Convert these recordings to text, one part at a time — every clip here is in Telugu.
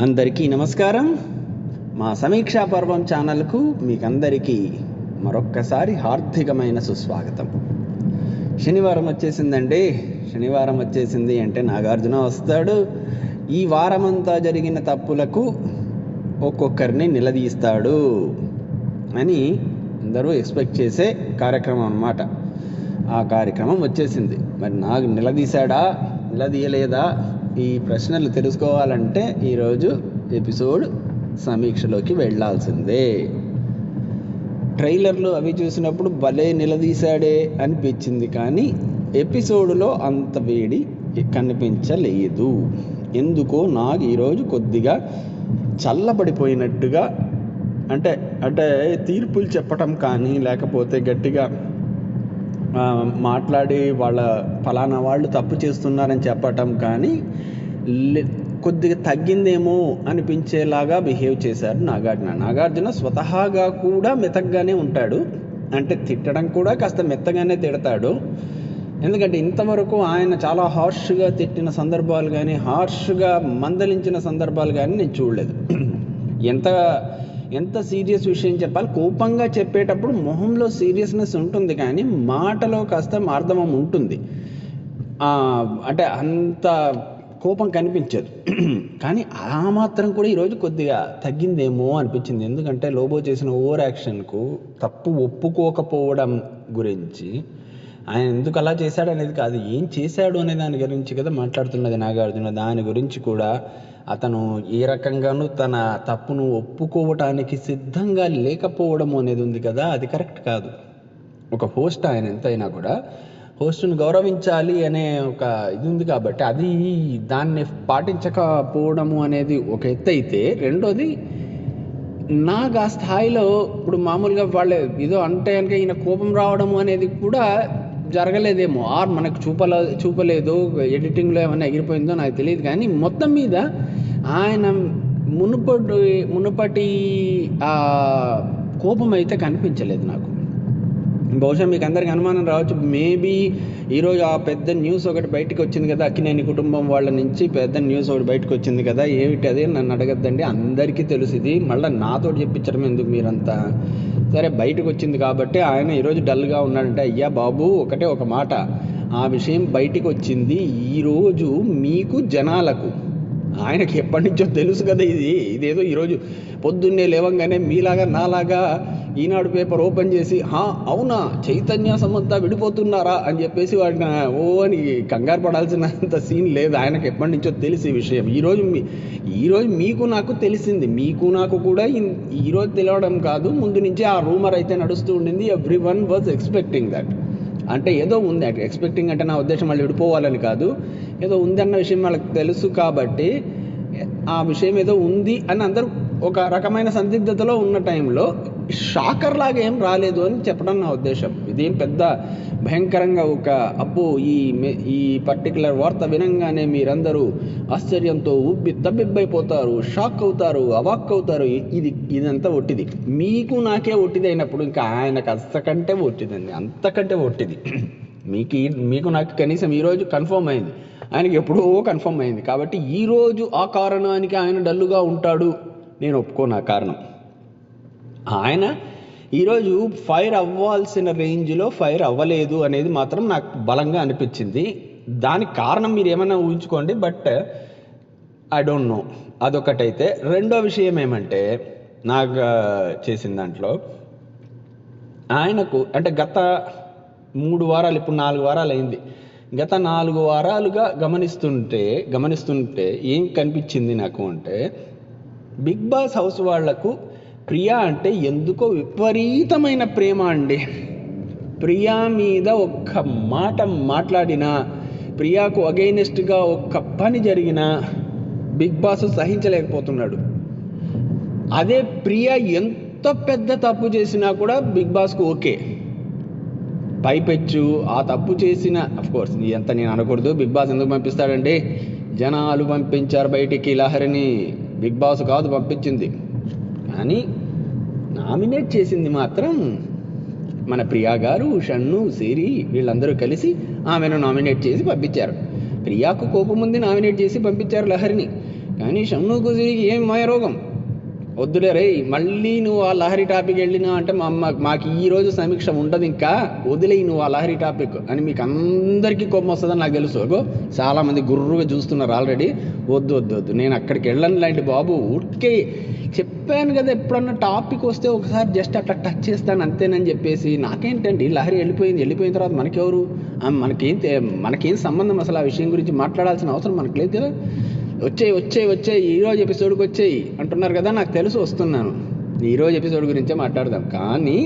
అందరికీ నమస్కారం. మా సమీక్షా పర్వం ఛానల్కు మీకందరికీ మరొక్కసారి హార్దికమైన సుస్వాగతం. శనివారం వచ్చేసిందండి. శనివారం వచ్చేసింది అంటే నాగార్జున వస్తాడు. ఈ వారమంతా జరిగిన తప్పులకు ఒక్కొక్కరిని నిలదీస్తాడు అని అందరూ ఎక్స్పెక్ట్ చేసే కార్యక్రమం అన్నమాట. ఆ కార్యక్రమం వచ్చేసింది. మరి నాకు నిలదీశాడా, నిలదీయలేదా, ఈ ప్రశ్నలు తెలుసుకోవాలంటే ఈరోజు ఎపిసోడ్ సమీక్షలోకి వెళ్ళాల్సిందే. ట్రైలర్లు అవి చూసినప్పుడు భలే నిలదీశాడే అనిపించింది, కానీ ఎపిసోడ్లో అంత వేడి కనిపించలేదు. ఎందుకో నాకు ఈరోజు కొద్దిగా చల్లబడిపోయినట్టుగా, అంటే తీర్పులు చెప్పటం కానీ, లేకపోతే గట్టిగా మాట్లాడి వాళ్ళ ఫలానా వాళ్ళు తప్పు చేస్తున్నారని చెప్పటం కానీ కొద్దిగా తగ్గిందేమో అనిపించేలాగా బిహేవ్ చేశారు నాగార్జున స్వతహాగా కూడా మెత్తగానే ఉంటాడు. అంటే తిట్టడం కూడా కాస్త మెత్తగానే తిడతాడు. ఎందుకంటే ఇంతవరకు ఆయన చాలా హార్ష్గా తిట్టిన సందర్భాలు కానీ, హార్ష్గా మందలించిన సందర్భాలు కానీ నేను చూడలేదు. ఎంత సీరియస్ విషయం చెప్పాలి, కోపంగా చెప్పేటప్పుడు మొహంలో సీరియస్నెస్ ఉంటుంది, కానీ మాటలో కాస్త మార్దవం ఉంటుంది. అంటే అంత కోపం కనిపించదు. కానీ ఆ మాత్రం కూడా ఈరోజు కొద్దిగా తగ్గిందేమో అనిపించింది. ఎందుకంటే లోబో చేసిన ఓవర్ యాక్షన్కు తప్పు ఒప్పుకోకపోవడం గురించి, ఆయన ఎందుకు అలా చేశాడు అనేది కాదు, ఏం చేశాడు అనే దాని గురించి కదా మాట్లాడుతున్నది నాగార్జున. దాని గురించి కూడా అతను ఏ రకంగానూ తన తప్పును ఒప్పుకోవటానికి సిద్ధంగా లేకపోవడం అనేది ఉంది కదా, అది కరెక్ట్ కాదు. ఒక హోస్ట్ ఆయన ఎంతైనా కూడా హోస్ట్ను గౌరవించాలి అనే ఒక ఇది ఉంది కాబట్టి, అది దాన్ని పాటించకపోవడము అనేది ఒక ఎత్తు అయితే, రెండోది నాకు ఆ స్థాయిలో ఇప్పుడు మామూలుగా వాళ్ళే ఏదో అంటే కనుక ఈయన కోపం రావడము అనేది కూడా జరగలేదేమో, ఆర్ మనకు చూపలేదు, ఎడిటింగ్లో ఏమైనా ఎగిరిపోయిందో నాకు తెలియదు. కానీ మొత్తం మీద ఆయన మునుపటి కోపం అయితే కనిపించలేదు నాకు. బహుశా మీకు అందరికి అనుమానం రావచ్చు, మేబీ ఈరోజు ఆ పెద్ద న్యూస్ ఒకటి బయటకు వచ్చింది కదా, అక్కినేని కుటుంబం వాళ్ళ నుంచి పెద్ద న్యూస్ ఒకటి బయటకు వచ్చింది కదా, ఏమిటి అది నన్ను అడగద్దండి, అందరికీ తెలుసు. ఇది మళ్ళీ నాతో చెప్పించడం ఎందుకు మీరంతా. సరే, బయటకు వచ్చింది కాబట్టి ఆయన ఈరోజు డల్గా ఉన్నాడంటే, అయ్యా బాబు ఒకటే ఒక మాట, ఆ విషయం బయటికి వచ్చింది ఈరోజు మీకు జనాలకు, ఆయనకి ఎప్పటి నుంచో తెలుసు కదా. ఇదేదో ఈరోజు పొద్దున్నే లేవంగానే మీలాగా నాలాగా ఈనాడు పేపర్ ఓపెన్ చేసి అవునా చైతన్య సమంత విడిపోతున్నారా అని చెప్పేసి వాడిని అని కంగారు పడాల్సినంత సీన్ లేదు. ఆయనకు ఎప్పటి నుంచో తెలిసి ఈ విషయం ఈరోజు మీకు నాకు తెలిసింది. మీకు నాకు కూడా ఈరోజు తెలియడం కాదు, ముందు నుంచి ఆ రూమర్ అయితే నడుస్తూ ఉండింది. Everyone was expecting that. అంటే ఏదో ఉంది, ఎక్స్పెక్టింగ్ అంటే నా ఉద్దేశం వాళ్ళు విడిపోవాలని కాదు, ఏదో ఉంది అన్న విషయం వాళ్ళకి తెలుసు కాబట్టి ఆ విషయం ఏదో ఉంది అని అందరూ ఒక రకమైన సందిగ్ధతలో ఉన్న టైంలో షాకర్ లాగా ఏం రాలేదు అని చెప్పడం నా ఉద్దేశం. ఇదేం పెద్ద భయంకరంగా ఈ పర్టికులర్ వార్త వినంగానే మీరందరూ ఆశ్చర్యంతో తబ్బిబ్బైపోతారు, షాక్ అవుతారు, అవాక్ అవుతారు. ఇదంతా ఒట్టిది. మీకు నాకే ఒట్టిది అయినప్పుడు ఇంకా ఆయనకు అంతకంటే ఒట్టిదండి, అంతకంటే ఒట్టిది. మీకు నాకు కనీసం ఈరోజు కన్ఫర్మ్ అయింది, ఆయనకి ఎప్పుడో కన్ఫర్మ్ అయింది. కాబట్టి ఈరోజు ఆ కారణానికి ఆయన డల్లుగా ఉంటాడు, నేను ఒప్పుకోను. ఆ కారణం ఆయన ఈరోజు ఫైర్ అవ్వాల్సిన రేంజ్లో ఫైర్ అవ్వలేదు అనేది మాత్రం నాకు బలంగా అనిపించింది. దానికి కారణం మీరు ఏమైనా ఊహించుకోండి, బట్ ఐ డోంట్ నో. అదొకటైతే, రెండో విషయం ఏమంటే నాకు చేసిన దాంట్లో ఆయనకు అంటే గత 3 వారాలు, ఇప్పుడు 4 వారాలు అయింది. గత 4 వారాలుగా గమనిస్తుంటే ఏం కనిపించింది నాకు అంటే, బిగ్ బాస్ హౌస్ వాళ్లకు ప్రియా అంటే ఎందుకో విపరీతమైన ప్రేమ అండి. ప్రియా మీద ఒక్క మాట మాట్లాడినా, ప్రియాకు అగైనెస్ట్గా ఒక్క పని జరిగినా బిగ్ బాస్ సహించలేకపోతున్నాడు. అదే ప్రియా ఎంత పెద్ద తప్పు చేసినా కూడా బిగ్ బాస్కు ఓకే. పైపెచ్చు ఆ తప్పు చేసిన, అఫ్కోర్స్ ఎంత నేను అనకూడదు, బిగ్ బాస్ ఎందుకు పంపిస్తాడండి, జనాలు పంపించారు బయటికి లహరిని, బిగ్ బాస్ కాదు పంపించింది. కానీ నామినేట్ చేసింది మాత్రం మన ప్రియా గారు, షన్ను, సిరి వీళ్ళందరూ కలిసి ఆమెను నామినేట్ చేసి పంపించారు. ప్రియాకు కోపం ఉంది, నామినేట్ చేసి పంపించారు లహరిని. కానీ షన్నుకు సిరికి ఏం మాయరోగం? వద్దులే రే, మళ్ళీ నువ్వు ఆ లహరి టాపిక్ వెళ్ళినా అంటే మాకు ఈరోజు సమీక్ష ఉండదు, ఇంకా వదిలేయి నువ్వు ఆ లహరి టాపిక్ అని మీకు అందరికీ కోపం వస్తుందని నాకు తెలుసు. చాలామంది గుర్రుగా చూస్తున్నారు ఆల్రెడీ. వద్దు, నేను అక్కడికి వెళ్ళను లాంటి బాబు. ఊరికే చెప్పాను కదా, ఎప్పుడన్నా టాపిక్ వస్తే ఒకసారి జస్ట్ అట్లా టచ్ చేస్తాను అంతేనని చెప్పేసి. నాకేంటండి, లహరి వెళ్ళిపోయిన తర్వాత మనకెవరు? మనకేం సంబంధం అసలు? ఆ విషయం గురించి మాట్లాడాల్సిన అవసరం మనకు లేదు కదా. వచ్చాయి ఈరోజు ఎపిసోడ్కి వచ్చాయి అంటున్నారు కదా, నాకు తెలుసు, వస్తున్నాను. ఈరోజు ఎపిసోడ్ గురించే మాట్లాడదాం. కానీ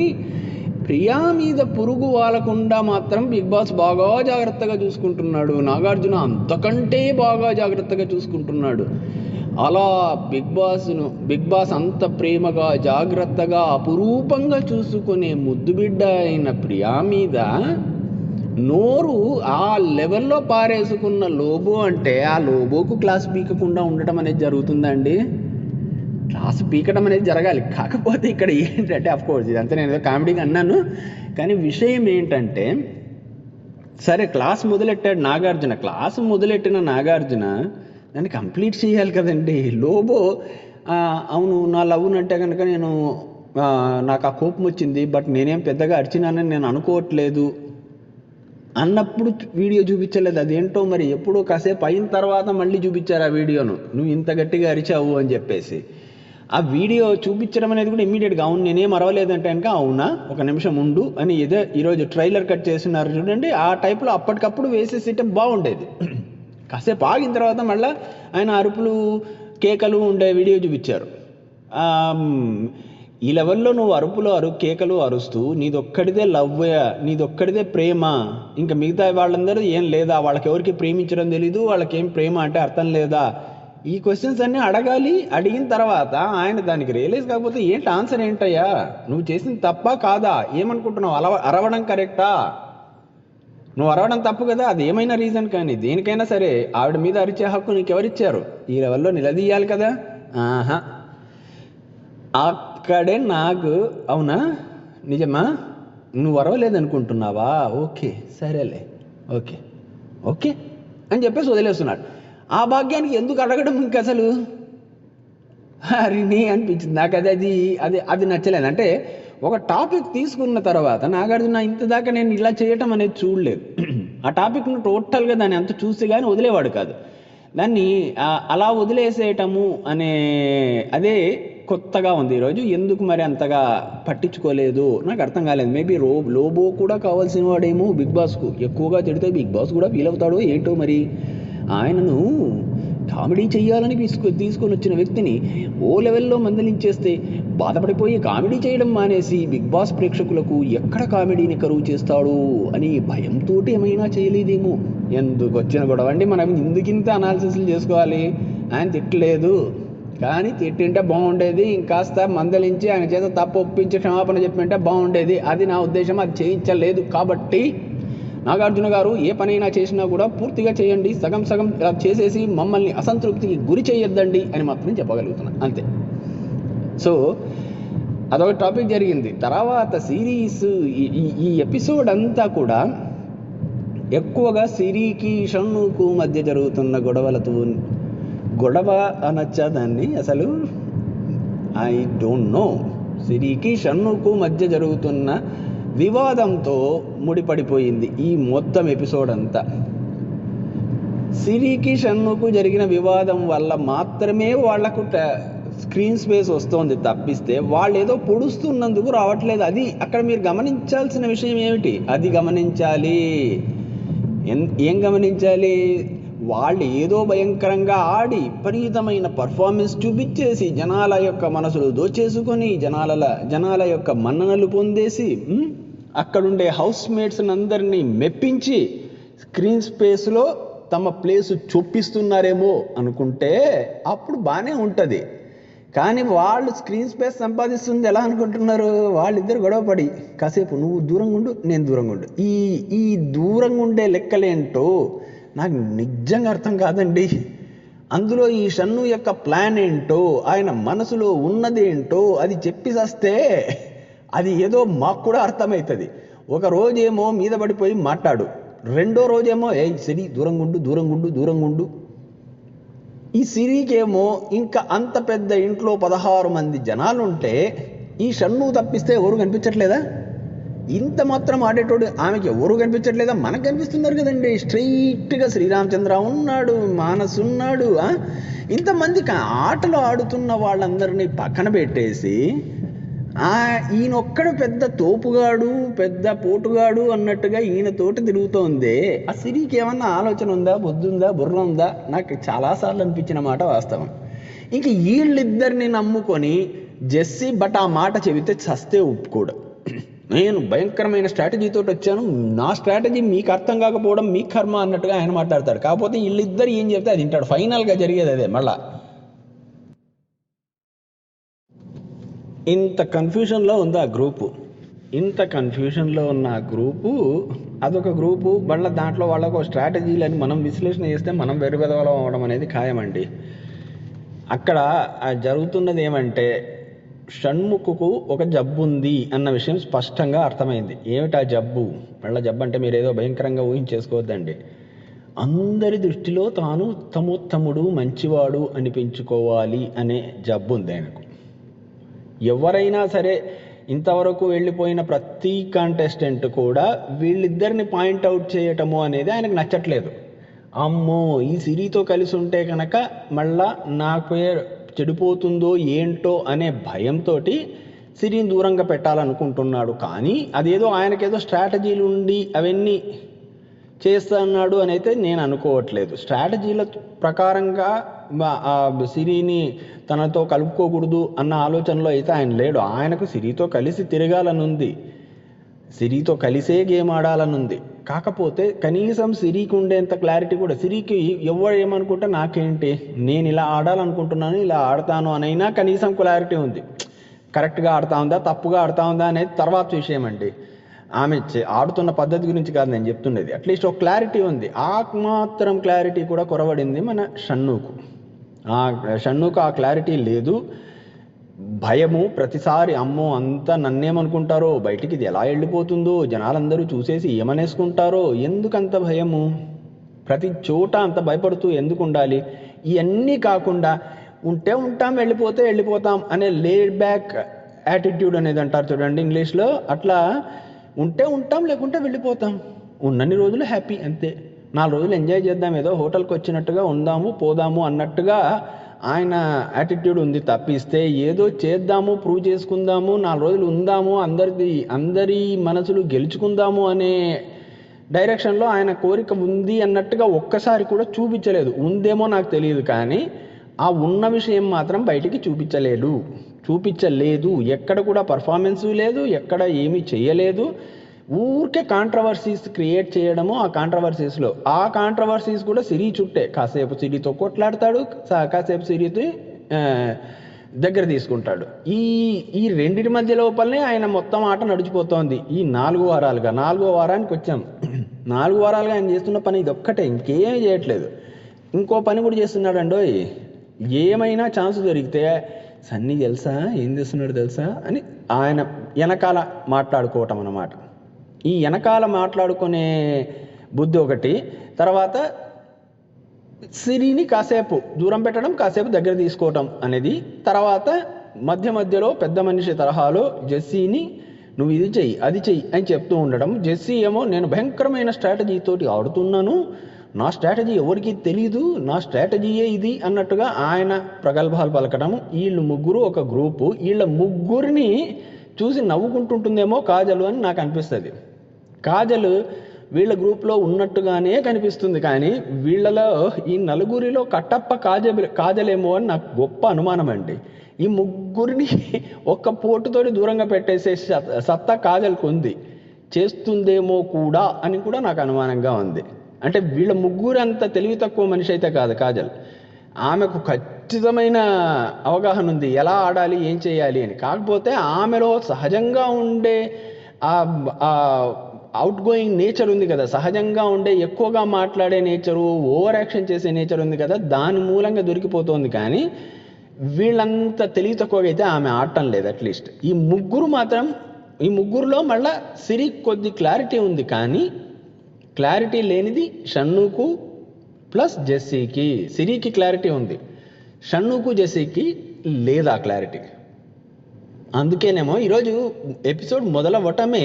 ప్రియా మీద పురుగు వాలకుండా మాత్రం బిగ్ బాస్ బాగా జాగ్రత్తగా చూసుకుంటున్నాడు. నాగార్జున అంతకంటే బాగా జాగ్రత్తగా చూసుకుంటున్నాడు. అలా బిగ్ బాస్ అంత ప్రేమగా జాగ్రత్తగా అపురూపంగా చూసుకునే ముద్దు బిడ్డ అయిన ప్రియా మీద నోరు ఆ లెవెల్లో పారేసుకున్న లోబో అంటే, ఆ లోబోకు క్లాస్ పీకకుండా ఉండటం అనేది జరుగుతుందండి? క్లాస్ పీకడం అనేది జరగాలి. కాకపోతే ఇక్కడ ఏంటంటే, అఫ్కోర్స్ ఇదంతా నేను ఏదో కామెడీగా అన్నాను, కానీ విషయం ఏంటంటే, సరే క్లాస్ మొదలెట్టాడు నాగార్జున, క్లాస్ మొదలెట్టిన నాగార్జున దాన్ని కంప్లీట్ చేయాలి కదండి. లోబో అవును నా లవ్నంటే కనుక నాకు ఆ కోపం వచ్చింది, బట్ నేనేం పెద్దగా అరిచినానని నేను అనుకోవట్లేదు అన్నప్పుడు వీడియో చూపించలేదు. అదేంటో మరి, ఎప్పుడో కాసేపు అయిన తర్వాత మళ్ళీ చూపించారు ఆ వీడియోను, నువ్వు ఇంత గట్టిగా అరిచావు అని చెప్పేసి. ఆ వీడియో చూపించడం అనేది కూడా ఇమ్మీడియట్గా, అవును నేనేం అరవలేదంటే కనుక, అవునా ఒక నిమిషం ఉండు అని ఏదో ఈరోజు ట్రైలర్ కట్ చేస్తున్నారు చూడండి, ఆ టైప్లో అప్పటికప్పుడు వేసేసిటే బాగుండేది. కాసేపు ఆగిన తర్వాత మళ్ళీ ఆయన అరుపులు కేకలు ఉండే వీడియో చూపించారు. ఈ లెవెల్లో నువ్వు కేకలు అరుస్తూ నీదొక్కడిదే లవ్, నీదొక్కడిదే ప్రేమ, ఇంకా మిగతా వాళ్ళందరూ ఏం లేదా, వాళ్ళకి ఎవరికి ప్రేమించడం తెలీదు, వాళ్ళకేం ప్రేమ అంటే అర్థం లేదా, ఈ క్వశ్చన్స్ అన్నీ అడగాలి. అడిగిన తర్వాత ఆయన దానికి రియలైజ్ కాకపోతే ఏంటి ఆన్సర్ ఏంటయ్యా, నువ్వు చేసింది తప్పా కాదా, ఏమనుకుంటున్నావు, అరవడం కరెక్టా? నువ్వు అరవడం తప్పు కదా, అది ఏమైనా రీజన్ కానీ దేనికైనా సరే ఆవిడ మీద అరిచే హక్కు నీకెవరిచ్చారు? ఈ లెవెల్లో నిలదీయాలి కదా. అక్కడే నాకు అవునా నిజమా నువ్వు అరవలేదనుకుంటున్నావా, ఓకే సరేలే, ఓకే అని చెప్పేసి వదిలేస్తున్నాడు. ఆ భాగ్యానికి ఎందుకు అడగడం ఇంకా అసలు హరిని అనిపించింది నాకు. అది నచ్చలేదు. అంటే ఒక టాపిక్ తీసుకున్న తర్వాత నాగార్జున ఇంత దాకా నేను ఇలా చేయటం అనేది చూడలేదు. ఆ టాపిక్ను టోటల్గా దాన్ని అంత చూసి కానీ వదిలేవాడు కాదు. దాన్ని అలా వదిలేసేయటము అనే అదే కొత్తగా ఉంది ఈరోజు. ఎందుకు మరి అంతగా పట్టించుకోలేదు నాకు అర్థం కాలేదు. మేబీ లోబో కూడా కావాల్సిన వాడేమో బిగ్ బాస్కు. ఎక్కువగా తిడితే బిగ్ బాస్ కూడా ఫీల్ అవుతాడో ఏంటో మరి. ఆయనను కామెడీ చెయ్యాలని తీసుకొని వచ్చిన వ్యక్తిని ఓ లెవెల్లో మందలించేస్తే బాధపడిపోయి కామెడీ చేయడం మానేసి బిగ్ బాస్ ప్రేక్షకులకు ఎక్కడ కామెడీని కరువు చేస్తాడు అని భయంతో ఏమైనా చేయలేదేమో. ఎందుకు వచ్చిన గొడవ అండి, మనం ఇందుకింత అనాలిసిస్లు చేసుకోవాలి. ఆయన తిట్టలేదు, కానీ తిట్టింటే బాగుండేది. ఇంకాస్త మందలించి ఆయన చేత తప్పు ఒప్పించి క్షమాపణ చెప్పినంటే బాగుండేది. అది నా ఉద్దేశం. అది చేయించలేదు. కాబట్టి నాగార్జున గారు ఏ పనైనా చేసినా కూడా పూర్తిగా చేయండి, సగం చేసేసి మమ్మల్ని అసంతృప్తికి గురి చేయొద్దండి అని మాత్రం చెప్పగలుగుతున్నాను, అంతే. సో అదొక టాపిక్ జరిగింది. తర్వాత సిరీస్ ఈ ఎపిసోడ్ అంతా కూడా ఎక్కువగా సిరికి షన్నుకు మధ్య జరుగుతున్న గొడవ అనొచ్చా దాన్ని, అసలు ఐ డోంట్ నో. సిరికి షన్నుకు మధ్య జరుగుతున్న వివాదంతో ముడిపడిపోయింది ఈ మొత్తం ఎపిసోడ్ అంతా. సిరికి షన్నుకు జరిగిన వివాదం వల్ల మాత్రమే వాళ్లకు స్క్రీన్ స్పేస్ వస్తోంది తప్పిస్తే వాళ్ళు ఏదో పొడుస్తున్నందుకు రావట్లేదు. అది అక్కడ మీరు గమనించాల్సిన విషయం ఏమిటి, అది గమనించాలి. ఏం గమనించాలి? వాళ్ళు ఏదో భయంకరంగా ఆడి విపరీతమైన పర్ఫార్మెన్స్ చూపించేసి జనాల యొక్క మనసులు దోచేసుకొని జనాల యొక్క మన్ననలు పొందేసి అక్కడుండే హౌస్ మేట్స్ అందరినీ మెప్పించి స్క్రీన్ స్పేస్లో తమ ప్లేసు చూపిస్తున్నారేమో అనుకుంటే అప్పుడు బాగానే ఉంటుంది. కానీ వాళ్ళు స్క్రీన్ స్పేస్ సంపాదిస్తుంది ఎలా అనుకుంటున్నారు? వాళ్ళిద్దరు గొడవపడి కాసేపు నువ్వు దూరంగా ఉండు, నేను దూరంగా ఉండు. ఈ దూరంగా ఉండే లెక్కలేంటో నాకు నిజంగా అర్థం కాదండి. అందులో ఈ షన్ను యొక్క ప్లాన్ ఏంటో, ఆయన మనసులో ఉన్నదేంటో అది చెప్పి వస్తే అది ఏదో మాకు కూడా అర్థమవుతుంది. ఒక రోజేమో మీద పడిపోయి మాట్లాడు, రెండో రోజేమో సిరి దూరంగుండు. ఈ సిరికేమో ఇంకా అంత పెద్ద ఇంట్లో 16 మంది జనాలుంటే ఈ షన్ను తప్పిస్తే ఎవరు కనిపించట్లేదా? ఇంత మాత్రం ఆడేటోడు ఆమెకి ఎవరు కనిపించట్లేదా? మనకు కనిపిస్తున్నారు కదండి. స్ట్రైట్గా శ్రీరామచంద్ర ఉన్నాడు, మానస్ ఉన్నాడు. ఇంతమంది ఆటలు ఆడుతున్న వాళ్ళందరినీ పక్కన పెట్టేసి ఈయనొక్కడు పెద్ద తోపుగాడు, పెద్ద పోటుగాడు అన్నట్టుగా ఈయనతోటి తిరుగుతోంది. ఆ సిరికి ఏమన్నా ఆలోచన ఉందా, బుద్ధి ఉందా, బుర్ర ఉందా? నాకు చాలాసార్లు అనిపించిన మాట వాస్తవం. ఇంక వీళ్ళిద్దరిని నమ్ముకొని జెస్సీ బట్ ఆ మాట చెబితే చస్తే ఒప్పుకోడు. నేను భయంకరమైన స్ట్రాటజీతో వచ్చాను, నా స్ట్రాటజీ మీకు అర్థం కాకపోవడం మీ కర్మ అన్నట్టుగా ఆయన మాట్లాడతాడు. కాకపోతే వీళ్ళిద్దరు ఏం చెప్తే అది వింటాడు. ఫైనల్గా జరిగేది అదే. మళ్ళా ఇంత కన్ఫ్యూజన్లో ఉంది ఆ గ్రూపు. ఇంత కన్ఫ్యూజన్లో ఉన్న ఆ గ్రూపు అదొక గ్రూపు. మళ్ళీ దాంట్లో వాళ్ళకు స్ట్రాటజీలని మనం విశ్లేషణ చేస్తే మనం వెరుగదవలం అవడం అనేది ఖాయమండి. అక్కడ జరుగుతున్నది ఏమంటే షణ్ముఖకు ఒక జబ్బు ఉంది అన్న విషయం స్పష్టంగా అర్థమైంది. ఏమిటా జబ్బు? మళ్ళీ జబ్బు అంటే మీరు ఏదో భయంకరంగా ఊహించేసుకోవద్దండి. అందరి దృష్టిలో తాను ఉత్తమోత్తముడు, మంచివాడు అనిపించుకోవాలి అనే జబ్బు ఉంది ఆయనకు. ఎవరైనా సరే ఇంతవరకు వెళ్ళిపోయిన ప్రతి కాంటెస్టెంట్ కూడా వీళ్ళిద్దరిని పాయింట్అవుట్ చేయటము అనేది ఆయనకు నచ్చట్లేదు. అమ్మో ఈ సిరితో కలిసి ఉంటే కనుక మళ్ళా నా పేరు చెడిపోతుందో ఏంటో అనే భయంతో సిరిని దూరంగా పెట్టాలనుకుంటున్నాడు. కానీ అదేదో ఆయనకేదో స్ట్రాటజీలు ఉండి అవన్నీ చేస్తున్నాడు అని అయితే నేను అనుకోవట్లేదు. స్ట్రాటజీల ప్రకారంగా సిరిని తనతో కలుపుకోకూడదు అన్న ఆలోచనలో అయితే ఆయన లేడు. ఆయనకు సిరితో కలిసి తిరగాలనుంది, సిరితో కలిసే గేమ్ ఆడాలనుంది. కాకపోతే కనీసం సిరికి ఉండేంత క్లారిటీ కూడా, సిరికి ఎవరు ఏమనుకుంటే నాకేంటి, నేను ఇలా ఆడాలనుకుంటున్నాను, ఇలా ఆడతాను అనైనా కనీసం క్లారిటీ ఉంది. కరెక్ట్గా ఆడుతూ ఉందా, తప్పుగా ఆడుతూ ఉందా అనేది తర్వాత విషయం అండి. ఆమె ఆడుతున్న పద్ధతి గురించి కాదు నేను చెప్తుండేది. అట్లీస్ట్ ఒక క్లారిటీ ఉంది. ఆ మాత్రం క్లారిటీ కూడా కొరవడింది మన షన్నుకు. ఆ క్లారిటీ లేదు. భయము ప్రతిసారి, అమ్మో అంతా నన్నేమనుకుంటారో, బయటికి ఇది ఎలా వెళ్ళిపోతుందో, జనాలందరూ చూసేసి ఏమనేసుకుంటారో, ఎందుకంత భయము? ప్రతి చోట అంత భయపడుతూ ఎందుకు ఉండాలి? ఇవన్నీ కాకుండా ఉంటే ఉంటాం, వెళ్ళిపోతే వెళ్ళిపోతాం అనే లేడ్ బ్యాక్ యాటిట్యూడ్ అనేది అంటారు చూడండి ఇంగ్లీష్లో. అట్లా ఉంటే ఉంటాం, లేకుంటే వెళ్ళిపోతాం. ఉన్నన్ని రోజులు హ్యాపీ, అంతే. 4 రోజులు ఎంజాయ్ చేద్దాం, ఏదో హోటల్కి వచ్చినట్టుగా ఉందాము పోదాము అన్నట్టుగా ఆయన యాటిట్యూడ్ ఉంది. తప్పిస్తే ఏదో చేద్దాము, ప్రూవ్ చేసుకుందాము, 4 రోజులు ఉందాము, అందరి మనసులు గెలుచుకుందాము అనే డైరెక్షన్లో ఆయన కోరిక ఉంది అన్నట్టుగా ఒక్కసారి కూడా చూపించలేదు. ఉందేమో నాకు తెలియదు, కానీ ఆ ఉన్న విషయం మాత్రం బయటికి చూపించలేదు. ఎక్కడ కూడా పర్ఫార్మెన్సు లేదు, ఎక్కడ ఏమీ చేయలేదు. ఊరికే కాంట్రవర్సీస్ క్రియేట్ చేయడము. ఆ కాంట్రవర్సీస్ కూడా సిరి చుట్టే. కాసేపు సిరితో కొట్లాడతాడు, కాసేపు సిరితో దగ్గర తీసుకుంటాడు. ఈ రెండింటి మధ్య లోపలనే ఆయన మొత్తం ఆట నడిచిపోతోంది. ఈ 4 వారాలుగా 4వ వారానికి వచ్చాం. 4 వారాలుగా ఆయన చేస్తున్న పని ఇది ఒక్కటే, ఇంకేమీ చేయట్లేదు. ఇంకో పని కూడా చేస్తున్నాడు. ఏమైనా ఛాన్స్ దొరికితే సన్నీ తెలుసా, ఏం చేస్తున్నాడు తెలుసా అని ఆయన వెనకాల మాట్లాడుకోవటం అన్నమాట. ఈ వెనకాల మాట్లాడుకునే బుద్ధి ఒకటి, తర్వాత సిరిని కాసేపు దూరం పెట్టడం, కాసేపు దగ్గర తీసుకోవటం అనేది, తర్వాత మధ్యలో పెద్ద మనిషి తరహాలో జెస్సీని నువ్వు ఇది చెయ్యి, అది చెయ్యి అని చెప్తూ ఉండడం. జెస్సీ ఏమో నేను భయంకరమైన స్ట్రాటజీతోటి ఆడుతున్నాను, నా స్ట్రాటజీ ఎవరికి తెలీదు, నా స్ట్రాటజీయే ఇది అన్నట్టుగా ఆయన ప్రగల్భాలు పలకడం. వీళ్ళు ముగ్గురు ఒక గ్రూపు. వీళ్ళ ముగ్గురిని చూసి నవ్వుకుంటుంటుందేమో కాజల్ అని నాకు అనిపిస్తుంది. కాజల్ వీళ్ళ గ్రూప్లో ఉన్నట్టుగానే కనిపిస్తుంది, కానీ వీళ్ళలో ఈ నలుగురిలో కట్టప్ప కాజలేమో అని నాకు గొప్ప అనుమానం అండి. ఈ ముగ్గురిని ఒక్క పోటుతోటి దూరంగా పెట్టేసే సత్తా కాజల్కు ఉంది, చేస్తుందేమో కూడా అని కూడా నాకు అనుమానంగా ఉంది. అంటే వీళ్ళ ముగ్గురు అంత తెలివి తక్కువ మనిషి అయితే కాదు కాజల్. ఆమెకు ఖచ్చితమైన అవగాహన ఉంది ఎలా ఆడాలి, ఏం చేయాలి అని. కాకపోతే ఆమెలో సహజంగా ఉండే అవుట్ గోయింగ్ నేచర్ ఉంది కదా, సహజంగా ఉండే ఎక్కువగా మాట్లాడే నేచరు, ఓవర్ యాక్షన్ చేసే నేచర్ ఉంది కదా, దాని మూలంగా దొరికిపోతుంది. కానీ వీళ్ళంత తెలివి తక్కువగా అయితే ఆమె ఆడటం లేదు. అట్లీస్ట్ ఈ ముగ్గురులో మళ్ళా సిరి కొద్ది క్లారిటీ ఉంది, కానీ క్లారిటీ లేనిది షన్నుకు, ప్లస్ జెస్సీకి, సిరికి క్లారిటీ ఉంది, షన్నుకు జెస్సీకి లేదా క్లారిటీ. అందుకేనేమో ఈరోజు ఎపిసోడ్ మొదలవ్వటమే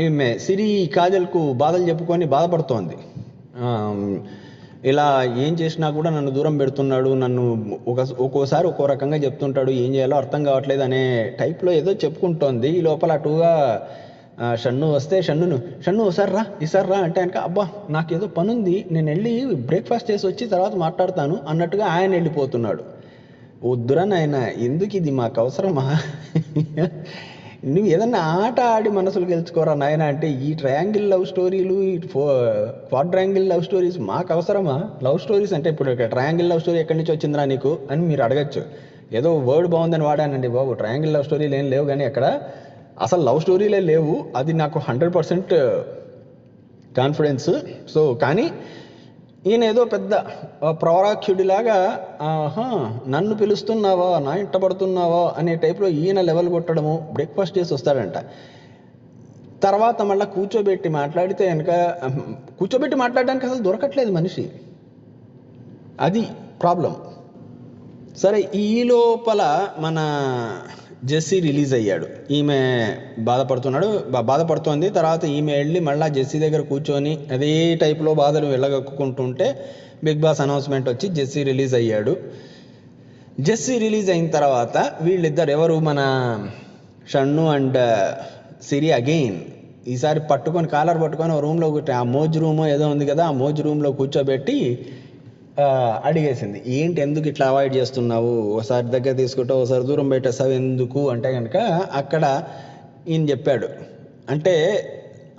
ఈమె సిరి కాజల్కు బాధలు చెప్పుకొని బాధపడుతోంది. ఇలా ఏం చేసినా కూడా నన్ను దూరం పెడుతున్నాడు, నన్ను ఒక్కోసారి ఒక్కో రకంగా చెప్తుంటాడు, ఏం చేయాలో అర్థం కావట్లేదు అనే టైప్లో ఏదో చెప్పుకుంటోంది. ఈ లోపల అటుగా షన్ను వస్తే షన్ను ఒకసారి రా, ఈసారి రా అంటే కనుక అబ్బా నాకేదో పనుంది, నేను వెళ్ళి బ్రేక్ఫాస్ట్ చేసి వచ్చి తర్వాత మాట్లాడతాను అన్నట్టుగా ఆయన వెళ్ళిపోతున్నాడు. వద్దురా నాయన, ఎందుకు ఇది మాకు అవసరమా? నువ్వు ఏదన్నా ఆట ఆడి మనసులు గెలుచుకోరా నాయన అంటే ఈ ట్రయాంగిల్ లవ్ స్టోరీలు, ఈ క్వాడ్రాంగిల్ లవ్ స్టోరీస్ మాకు అవసరమా? లవ్ స్టోరీస్ అంటే ఇప్పుడు ట్రయాంగిల్ లవ్ స్టోరీ ఎక్కడి నుంచి వచ్చిందిరా నీకు అని మీరు అడగచ్చు. ఏదో వర్డ్ బాగుందని వాడానండి బాబు, ట్రయాంగిల్ లవ్ స్టోరీలు ఏం లేవు, కానీ అక్కడ అసలు లవ్ స్టోరీలే లేవు. అది నాకు 100% కాన్ఫిడెన్స్. సో కానీ ఈయన ఏదో పెద్ద ప్రవరాఖ్యుడిలాగా నన్ను పిలుస్తున్నావా, నా ఇంట పడుతున్నావా అనే టైప్లో ఈయన లెవెల్ కొట్టడము. బ్రేక్ఫాస్ట్ చేసి వస్తాడంట, తర్వాత మళ్ళీ కూర్చోబెట్టి మాట్లాడితే కనుక కూర్చోబెట్టి మాట్లాడడానికి అసలు దొరకట్లేదు మనిషి, అది ప్రాబ్లం. సరే, ఈ లోపల మన జెస్సీ రిలీజ్ అయ్యాడు. ఈమె బాధపడుతోంది. తర్వాత ఈమె వెళ్ళి మళ్ళీ జెస్సీ దగ్గర కూర్చొని అదే టైప్లో బాధలు వెళ్ళగక్కుంటుంటే బిగ్ బాస్ అనౌన్స్మెంట్ వచ్చి జెస్సీ రిలీజ్ అయ్యాడు. జెస్సీ రిలీజ్ అయిన తర్వాత వీళ్ళిద్దరు ఎవరు, మన షన్ను అండ్ సిరి అగైన్ ఈసారి కాలర్ పట్టుకొని రూమ్లో ఆ మోజ్ రూమో ఏదో ఉంది కదా, ఆ మోజ్ రూమ్లో కూర్చోబెట్టి అడిగేసింది, ఏంటి ఎందుకు ఇట్లా అవాయిడ్ చేస్తున్నావు, ఒకసారి దగ్గర తీసుకుంటావు, ఒకసారి దూరం పెట్టేస్తావు ఎందుకు అంటే కనుక అక్కడ ఈయన చెప్పాడు, అంటే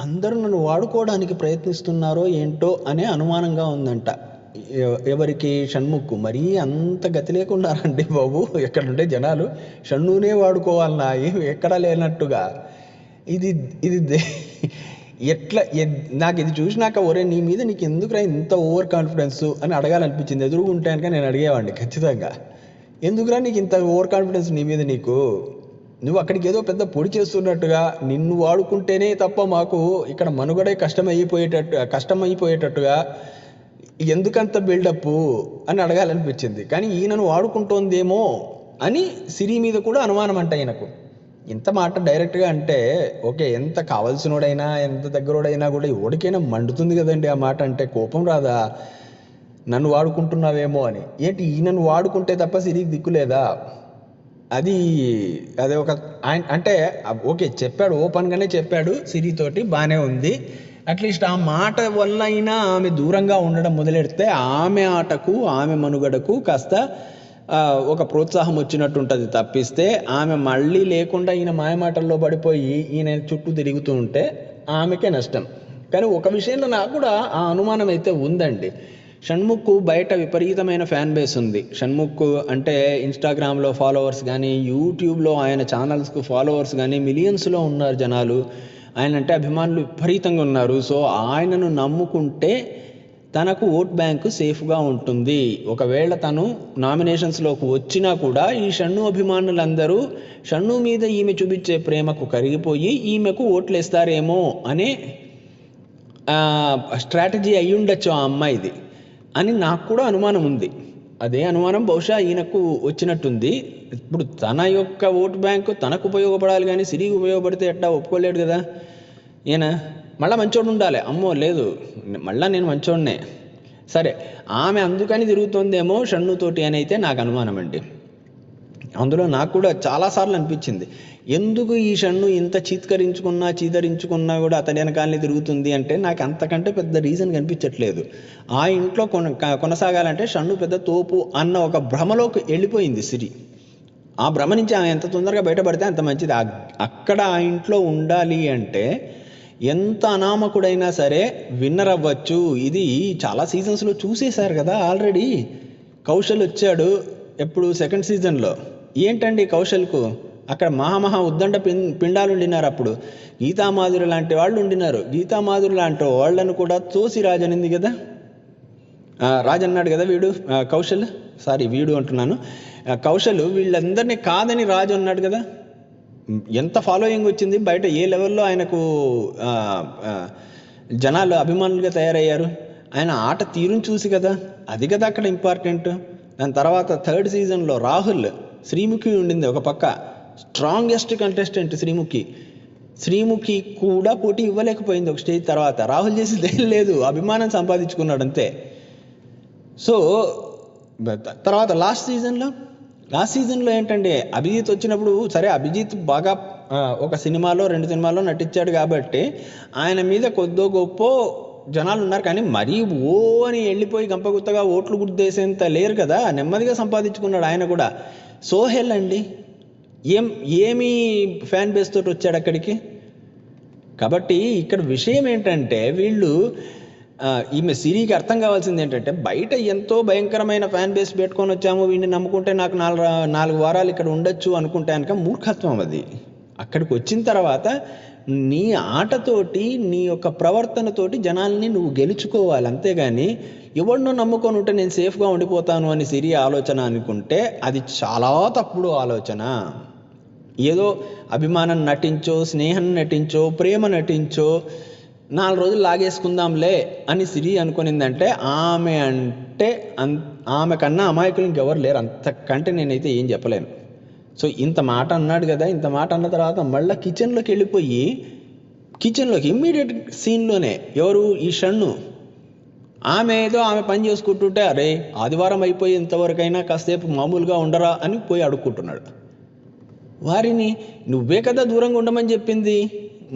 అందరూ నన్ను వాడుకోవడానికి ప్రయత్నిస్తున్నారో ఏంటో అనే అనుమానంగా ఉందంట ఎవరికి, షణ్ముఖ్. మరీ అంత గతి లేకున్నారండి బాబు, ఎక్కడుంటే జనాలు షణ్నునే వాడుకోవాలన్నా ఎక్కడా లేనట్టుగా. ఇది ఎట్లా నాకు ఇది చూసినాక ఒరే నీ మీద నీకు ఎందుకురా ఇంత ఓవర్ కాన్ఫిడెన్స్ అని అడగాలనిపించింది. ఎదురుగుంటే కనుక నేను అడిగేవాడిని ఖచ్చితంగా, ఎందుకురా నీకు ఇంత ఓవర్ కాన్ఫిడెన్స్ నీ మీద, నువ్వు అక్కడికి ఏదో పెద్ద పొడి చేస్తున్నట్టుగా, నిన్ను వాడుకుంటేనే తప్ప మాకు ఇక్కడ మనుగడే కష్టమైపోయేటట్టుగా ఎందుకంత బిల్డప్ అని అడగాలనిపించింది. కానీ ఈయనను వాడుకుంటోందేమో అని సిరి మీద కూడా అనుమానం అంట ఈయనకు. ఇంత మాట డైరెక్ట్గా అంటే ఓకే, ఎంత కావాల్సినోడైనా ఎంత దగ్గరోడైనా కూడా ఎవరికైనా మండుతుంది కదండి ఆ మాట అంటే, కోపం రాదా? నన్ను వాడుకుంటున్నావేమో అని. ఏంటి ఈయనను వాడుకుంటే తప్ప సిరికి దిక్కులేదా? అది ఒక ఆయన అంటే ఓకే చెప్పాడు, ఓపెన్గానే చెప్పాడు సిరితోటి, బాగానే ఉంది. అట్లీస్ట్ ఆ మాట వల్ల అయినా ఆమె దూరంగా ఉండడం మొదలెడితే ఆమె ఆటకు ఆమె మనుగడకు కాస్త ఒక ప్రోత్సాహం వచ్చినట్టు ఉంటుంది. తప్పిస్తే ఆమె మళ్ళీ లేకుండా ఈయన మాయమాటల్లో పడిపోయి ఈయన చుట్టూ తిరుగుతూ ఉంటే ఆమెకే నష్టం. కానీ ఒక విషయంలో నాకు కూడా ఆ అనుమానం అయితే ఉందండి. షణ్ముఖ్ బయట విపరీతమైన ఫ్యాన్ బేస్ ఉంది. షణ్ముఖ్ అంటే ఇన్స్టాగ్రామ్లో ఫాలోవర్స్ కానీ, యూట్యూబ్లో ఆయన ఛానల్స్కు ఫాలోవర్స్ కానీ మిలియన్స్లో ఉన్నారు జనాలు. ఆయన అంటే అభిమానులు విపరీతంగా ఉన్నారు. సో ఆయనను నమ్ముకుంటే తనకు ఓట్ బ్యాంకు సేఫ్గా ఉంటుంది. ఒకవేళ తను నామినేషన్స్లోకి వచ్చినా కూడా ఈ షన్ను అభిమానులందరూ షన్ను మీద ఈమె చూపించే ప్రేమకు కరిగిపోయి ఈమెకు ఓట్లు వేస్తారేమో అనే స్ట్రాటజీ అయ్యుండొచ్చు ఆ అమ్మాయిది అని నాకు కూడా అనుమానం ఉంది. అదే అనుమానం బహుశా ఈయనకు వచ్చినట్టుంది. ఇప్పుడు తన యొక్క ఓటు బ్యాంకు తనకు ఉపయోగపడాలి, కానీ సిరికి ఉపయోగపడితే ఎట్టా ఒప్పుకోలేడు కదా ఈయన. మళ్ళీ మంచోడు ఉండాలి, అమ్మో లేదు మళ్ళీ నేను మంచోడినే. సరే, ఆమె అందుకని తిరుగుతోందేమో షన్నుతోటి అని అయితే నాకు అనుమానం అండి. అందులో నాకు కూడా చాలాసార్లు అనిపించింది, ఎందుకు ఈ షన్ను ఇంత చీదరించుకున్నా కూడా అతని వెనకాలని తిరుగుతుంది అంటే నాకు అంతకంటే పెద్ద రీజన్ కనిపించట్లేదు. ఆ ఇంట్లో కొనసాగాలంటే షన్ను పెద్ద తోపు అన్న ఒక భ్రమలోకి వెళ్ళిపోయింది సిరి. ఆ భ్రమ నుంచి ఆమె ఎంత తొందరగా బయటపడితే అంత మంచిది. అక్కడ ఆ ఇంట్లో ఉండాలి అంటే ఎంత అనామకుడైనా సరే విన్నర్ అవ్వచ్చు. ఇది చాలా సీజన్స్లో చూసేశారు కదా ఆల్రెడీ. కౌశల్ వచ్చాడు ఎప్పుడు, సెకండ్ సీజన్లో. ఏంటండి కౌశల్కు అక్కడ మహామహా ఉద్దండ పిండాలు ఉండినారు. అప్పుడు గీతామాధురి లాంటి వాళ్ళు ఉండినారు. గీతామాధురి లాంటి వాళ్ళను కూడా తోసి రాజనింది కదా, రాజన్నాడు కదా వీడు అంటున్నాను, కౌశల్ వీళ్ళందరినీ కాదని రాజు అన్నాడు కదా. ఎంత ఫాలోయింగ్ వచ్చింది బయట, ఏ లెవెల్లో ఆయనకు జనాలు అభిమానులుగా తయారయ్యారు. ఆయన ఆట తీరుని చూసి కదా, అది కదా అక్కడ ఇంపార్టెంట్. దాని తర్వాత 3rd సీజన్లో రాహుల్, శ్రీముఖి ఉండింది ఒక పక్క, స్ట్రాంగెస్ట్ కంటెస్టెంట్ శ్రీముఖి కూడా పోటీ ఇవ్వలేకపోయింది ఒక స్టేజ్ తర్వాత. రాహుల్ చేసేది ఏం లేదు, అభిమానం సంపాదించుకున్నాడు అంతే. సో తర్వాత లాస్ట్ సీజన్లో ఏంటంటే అభిజిత్ వచ్చినప్పుడు, సరే అభిజిత్ బాగా ఒక సినిమాలో 2 సినిమాల్లో నటించాడు కాబట్టి ఆయన మీద కొద్దో గొప్ప జనాలు ఉన్నారు, కానీ మరీ ఓ అని వెళ్ళిపోయి గంపగుత్తగా ఓట్లు గుద్దేసేంత లేరు కదా, నెమ్మదిగా సంపాదించుకున్నాడు ఆయన కూడా. సోహెల్ అండి, ఏమి ఫ్యాన్ బేస్ తోటి వచ్చాడు అక్కడికి. కాబట్టి ఇక్కడ విషయం ఏంటంటే వీళ్ళు ఈమె సిరికి అర్థం కావాల్సింది ఏంటంటే, బయట ఎంతో భయంకరమైన ఫ్యాన్ బేస్ పెట్టుకొని వచ్చాము, వీడిని నమ్ముకుంటే నాకు 4 వారాలు ఇక్కడ ఉండొచ్చు అనుకుంటే కనుక మూర్ఖత్వం అది. అక్కడికి వచ్చిన తర్వాత నీ ఆటతోటి, నీ యొక్క ప్రవర్తనతోటి జనాల్ని నువ్వు గెలుచుకోవాలి, అంతేగాని ఎవరినో నమ్ముకొని ఉంటే నేను సేఫ్గా ఉండిపోతాను అని సిరి ఆలోచన అనుకుంటే అది చాలా తప్పుడు ఆలోచన. ఏదో అభిమానం నటించో, స్నేహం నటించో, ప్రేమ నటించో 4 రోజులు లాగేసుకుందాంలే అని సిరి అనుకునిందంటే ఆమె కన్నా అమాయకులు ఇంకెవరు లేరు. అంతకంటే నేనైతే ఏం చెప్పలేను. సో ఇంత మాట అన్నాడు కదా, ఇంత మాట అన్న తర్వాత మళ్ళీ కిచెన్లోకి వెళ్ళిపోయి, కిచెన్లోకి ఇమ్మీడియట్ సీన్లోనే ఎవరు, ఈ షన్ను, ఆమె పని చేసుకుంటుంటే, అరే ఆదివారం అయిపోయి ఇంతవరకైనా కాసేపు మామూలుగా ఉండరా అని పోయి అడుక్కుంటున్నాడు. వారిని నువ్వే కదా దూరంగా ఉండమని చెప్పింది,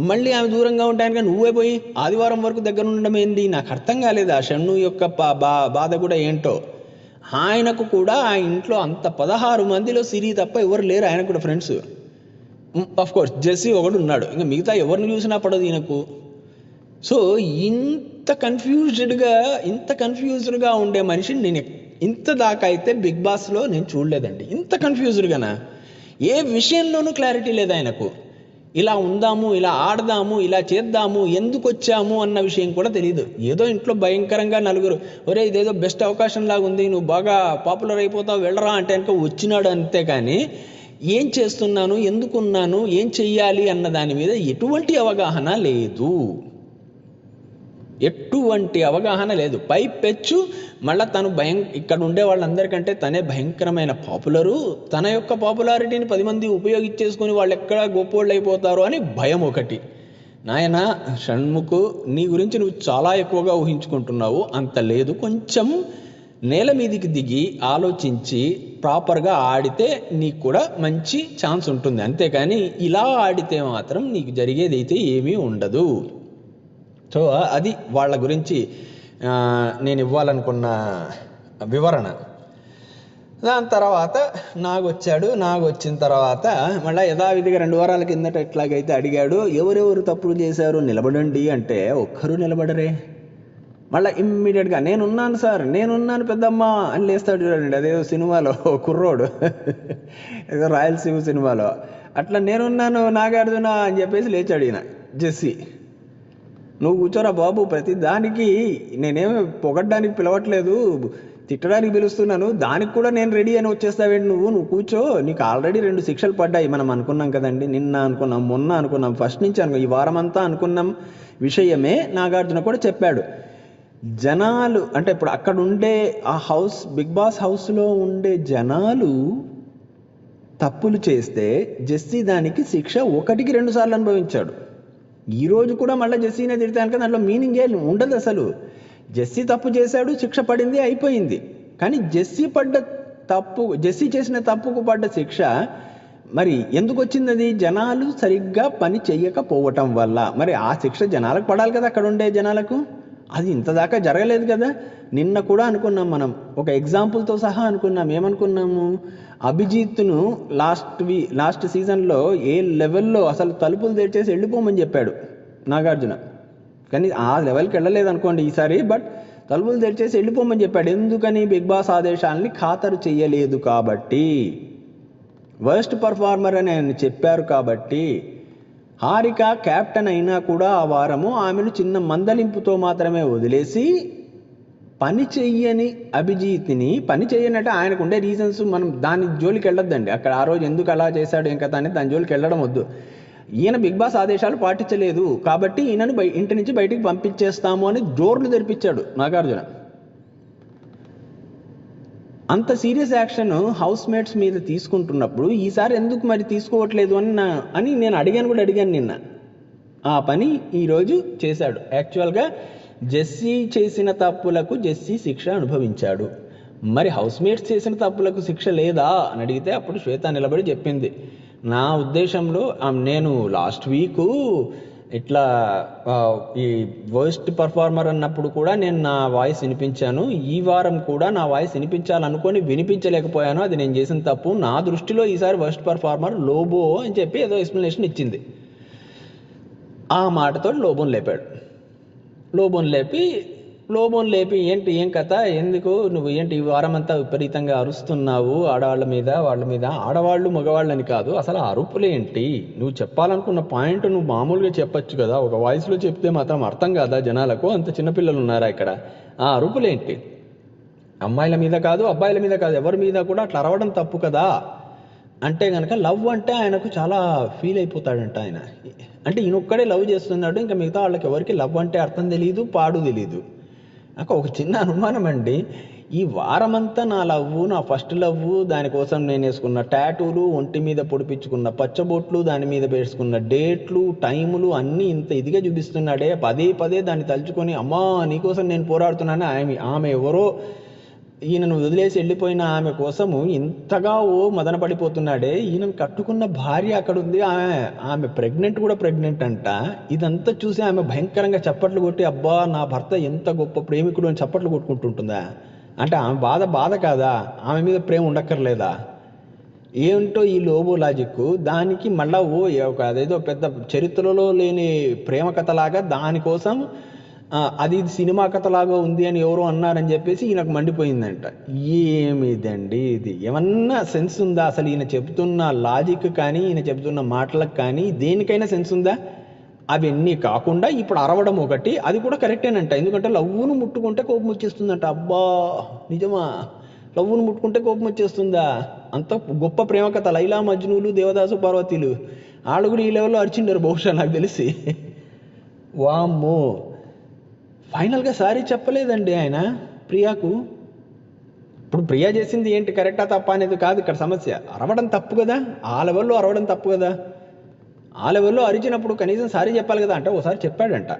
మళ్ళీ ఆమె దూరంగా ఉంటాయని నువ్వే పోయి ఆదివారం వరకు దగ్గర ఉండడం ఏంటి? నాకు అర్థం కాలేదు ఆ షన్ను యొక్క బాధ కూడా ఏంటో. ఆయనకు కూడా ఆ ఇంట్లో అంత 16 మందిలో సిరి తప్ప ఎవరు లేరు, ఆయన కూడా ఫ్రెండ్స్. ఆఫ్ కోర్స్ జెస్సీ ఒకడు ఉన్నాడు, ఇంకా మిగతా ఎవరిని చూసినా పడదు ఈయనకు. సో ఇంత కన్ఫ్యూజ్డ్గా ఉండే మనిషిని నేను ఇంత దాకా అయితే బిగ్ బాస్లో నేను చూడలేదండి. ఇంత కన్ఫ్యూజ్డ్గానా, ఏ విషయంలోనూ క్లారిటీ లేదు ఆయనకు. ఇలా ఉందాము, ఇలా ఆడదాము, ఇలా చేద్దాము, ఎందుకు వచ్చాము అన్న విషయం కూడా తెలియదు. ఏదో ఇంట్లో భయంకరంగా నలుగురు, ఒరే ఇదేదో బెస్ట్ అవకాశం లాగా ఉంది, నువ్వు బాగా పాపులర్ అయిపోతావు వెళ్ళరా అంటే కనుక వచ్చినాడు, అంతే. కానీ ఏం చేస్తున్నాను, ఎందుకున్నాను, ఏం చెయ్యాలి అన్న దాని మీద ఎటువంటి అవగాహన లేదు. పైపెచ్చు మళ్ళీ తను ఇక్కడ ఉండే వాళ్ళందరికంటే తనే భయంకరమైన పాపులరు, తన యొక్క పాపులారిటీని 10 మంది ఉపయోగించేసుకొని వాళ్ళు ఎక్కడ గొప్పోళ్ళు అయిపోతారు అని భయం ఒకటి. నాయన షణ్ముఖు, నీ గురించి నువ్వు చాలా ఎక్కువగా ఊహించుకుంటున్నావు, అంత లేదు. కొంచెం నేల మీదికి దిగి ఆలోచించి ప్రాపర్గా ఆడితే నీకు కూడా మంచి ఛాన్స్ ఉంటుంది, అంతేకాని ఇలా ఆడితే మాత్రం నీకు జరిగేదైతే ఏమీ ఉండదు. సో అది వాళ్ళ గురించి నేను ఇవ్వాలనుకున్న వివరణ. దాని తర్వాత నాకు వచ్చిన తర్వాత మళ్ళీ యథావిధిగా 2 వారాల కిందట ఎట్లాగైతే అడిగాడు, ఎవరెవరు తప్పులు చేశారు నిలబడండి అంటే ఒక్కరు నిలబడరే. మళ్ళీ ఇమ్మీడియట్గా నేనున్నాను సార్, నేనున్నాను పెద్దమ్మ అని లేస్తాడు చూడండి. అదేదో సినిమాలో కుర్రోడు, ఏదో రాయలసీమ సినిమాలో అట్లా నేనున్నాను నాగార్జున అని చెప్పేసి లేచాడు ఈయన జెస్సీ. నువ్వు కూర్చోరా బాబు, ప్రతి దానికి నేనేమి పొగడ్డానికి పిలవట్లేదు, తిట్టడానికి పిలుస్తున్నాను, దానికి కూడా నేను రెడీ అని వచ్చేస్తావేంటి నువ్వు కూర్చో, నీకు ఆల్రెడీ 2 శిక్షలు పడ్డాయి. మనం అనుకున్నాం కదండి, నిన్న అనుకున్నాం, మొన్న అనుకున్నాం, ఫస్ట్ నుంచి ఈ వారం అంతా అనుకున్నాం విషయమే నాగార్జున కూడా చెప్పాడు. జనాలు అంటే ఇప్పుడు అక్కడ ఉండే ఆ బిగ్ బాస్ హౌస్లో ఉండే జనాలు తప్పులు చేస్తే జెస్సీ దానికి శిక్ష 1కి 2 సార్లు అనుభవించాడు. ఈరోజు కూడా మళ్ళీ జెస్సీనే తిడతాను కదా, దాంట్లో మీనింగ్ ఏ ఉండదు అసలు. జెస్సీ తప్పు చేశాడు, శిక్ష పడింది, అయిపోయింది. కానీ జెస్సీ చేసిన తప్పుకు పడ్డ శిక్ష మరి ఎందుకు వచ్చింది? అది జనాలు సరిగ్గా పని చెయ్యకపోవటం వల్ల. మరి ఆ శిక్ష జనాలకు పడాలి కదా, అక్కడ ఉండే జనాలకు. అది ఇంతదాకా జరగలేదు కదా. నిన్న కూడా అనుకున్నాం మనం, ఒక ఎగ్జాంపుల్తో సహా అనుకున్నాం. ఏమనుకున్నాము? అభిజిత్ను లాస్ట్ సీజన్లో ఏ లెవెల్లో అసలు తలుపులు తెరిచేసి వెళ్ళిపోమని చెప్పాడు నాగార్జున. కానీ ఆ లెవెల్కి వెళ్ళలేదు అనుకోండి ఈసారి, బట్ తలుపులు తెరిచేసి వెళ్ళిపోమని చెప్పాడు. ఎందుకని? బిగ్ బాస్ ఆదేశాలని ఖాతరు చెయ్యలేదు కాబట్టి, వర్స్ట్ పర్ఫార్మర్ అని ఆయన చెప్పారు కాబట్టి. హారిక క్యాప్టెన్ అయినా కూడా ఆ వారము ఆమెను చిన్న మందలింపుతో మాత్రమే వదిలేసి పని చెయ్యని అభిజిత్ని, పని చెయ్యనంటే ఆయనకు ఉండే రీజన్స్, మనం దాని జోలికి వెళ్ళొద్దండి. అక్కడ ఆ రోజు ఎందుకు అలా చేశాడు ఇంకా దాన్ని దాని జోలికి వెళ్ళడం వద్దు. ఈయన బిగ్ బాస్ ఆదేశాలు పాటించలేదు కాబట్టి ఈయనను ఇంటి నుంచి బయటికి పంపించేస్తాము అని జోర్లు తెరిపించాడు నాగార్జున. అంత సీరియస్ యాక్షన్ హౌస్ మేట్స్ మీద తీసుకుంటున్నప్పుడు ఈసారి ఎందుకు మరి తీసుకోవట్లేదు అని నేను అడిగాను నిన్న. ఆ పని ఈరోజు చేశాడు. యాక్చువల్గా జెస్సీ చేసిన తప్పులకు జెస్సీ శిక్ష అనుభవించాడు. మరి హౌస్ మేట్స్ చేసిన తప్పులకు శిక్ష లేదా అని అడిగితే అప్పుడు శ్వేత నిలబడి చెప్పింది, నా ఉద్దేశంలో నేను లాస్ట్ వీకు ఇట్లా ఈ వర్స్ట్ పర్ఫార్మర్ అన్నప్పుడు కూడా నేను నా వాయిస్ వినిపించాను. ఈ వారం కూడా నా వాయిస్ వినిపించాలనుకొని వినిపించలేకపోయాను. అది నేను చేసిన తప్పు. నా దృష్టిలో ఈసారి వర్స్ట్ పర్ఫార్మర్ లోబో అని చెప్పి ఏదో ఎక్స్ప్లెనేషన్ ఇచ్చింది. ఆ మాటతో లోబోని లేపాడు. లోబోని లేపి ఏంటి ఏం కథ, ఎందుకు నువ్వు ఏంటి ఈ వారం అంతా విపరీతంగా అరుస్తున్నావు ఆడవాళ్ళ మీద వాళ్ళ మీద, ఆడవాళ్ళు మగవాళ్ళని కాదు, అసలు అరుపులేంటి, నువ్వు చెప్పాలనుకున్న పాయింట్ నువ్వు మామూలుగా చెప్పచ్చు కదా, ఒక వాయిస్లో చెప్తే మాత్రం అర్థం కాదా జనాలకు, అంత చిన్నపిల్లలు ఉన్నారా ఇక్కడ, ఆ అరుపులేంటి, అమ్మాయిల మీద కాదు అబ్బాయిల మీద కాదు ఎవరి మీద కూడా అట్లా అరవడం తప్పు కదా అంటే కనుక లవ్ అంటే ఆయనకు చాలా ఫీల్ అయిపోతాడంట ఆయన. అంటే ఈయనొక్కడే లవ్ చేస్తున్నాడు, ఇంకా మిగతా వాళ్ళకి ఎవరికి లవ్ అంటే అర్థం తెలియదు పాడు తెలీదు. నాకు ఒక చిన్న అనుమానం అండి, ఈ వారమంతా నా లవ్వు, నా ఫస్ట్ లవ్వు, దానికోసం నేను వేసుకున్న టాటూలు, ఒంటి మీద పొడిపించుకున్న పచ్చబొట్లు, దాని మీద వేసుకున్న డేట్లు టైములు అన్నీ ఇంత ఇదిగా చూపిస్తున్నాడే, పదే దాన్ని తలుచుకొని అమ్మా నీకోసం నేను పోరాడుతున్నాను, ఆమె ఎవరో ఈయనను వదిలేసి వెళ్ళిపోయిన ఆమె కోసము ఇంతగా మదన పడిపోతున్నాడే, ఈయనను కట్టుకున్న భార్య అక్కడ ఉంది, ఆమె ప్రెగ్నెంట్ అంట. ఇదంతా చూసి ఆమె భయంకరంగా చప్పట్లు కొట్టి అబ్బా నా భర్త ఎంత గొప్ప ప్రేమికుడు అని చప్పట్లు కొట్టుకుంటుంటుందా? అంటే ఆమె బాధ కాదా, ఆమె మీద ప్రేమ ఉండక్కర్లేదా? ఏంటో ఈ లోబో లాజిక్. దానికి మళ్ళా అదేదో పెద్ద చరిత్రలో లేని ప్రేమ కథలాగా దానికోసం అది సినిమా కథలాగా ఉంది అని ఎవరో అన్నారని చెప్పేసి ఈయనకు మండిపోయిందంట. ఏమిదండి ఇది, ఏమన్నా సెన్స్ ఉందా అసలు? ఈయన చెబుతున్న లాజిక్ కానీ ఈయన చెబుతున్న మాటలకు కానీ దేనికైనా సెన్స్ ఉందా? అవన్నీ కాకుండా ఇప్పుడు అరవడం ఒకటి, అది కూడా కరెక్టేనంట. ఎందుకంటే లవ్వును ముట్టుకుంటే కోపం వచ్చేస్తుందంట. అబ్బా నిజమా, లవ్వును ముట్టుకుంటే కోపం వచ్చేస్తుందా? అంత గొప్ప ప్రేమ కథ, లైలా మజ్నూలు, దేవదాసు పార్వతీలు, వాళ్ళు కూడా ఈ లెవెల్లో అరిచిండారు బహుశా నాకు తెలిసి. వామ్మో, ఫైనల్గా సారీ చెప్పలేదండి ఆయన ప్రియాకు. ఇప్పుడు ప్రియా చేసింది ఏంటి కరెక్టా తప్ప అనేది కాదు ఇక్కడ సమస్య, అరవడం తప్పు కదా, ఆ లెవెల్లో అరవడం తప్పు కదా. ఆ లెవెల్లో అరిచినప్పుడు కనీసం సారీ చెప్పాలి కదా. అంటే ఒకసారి చెప్పాడంట,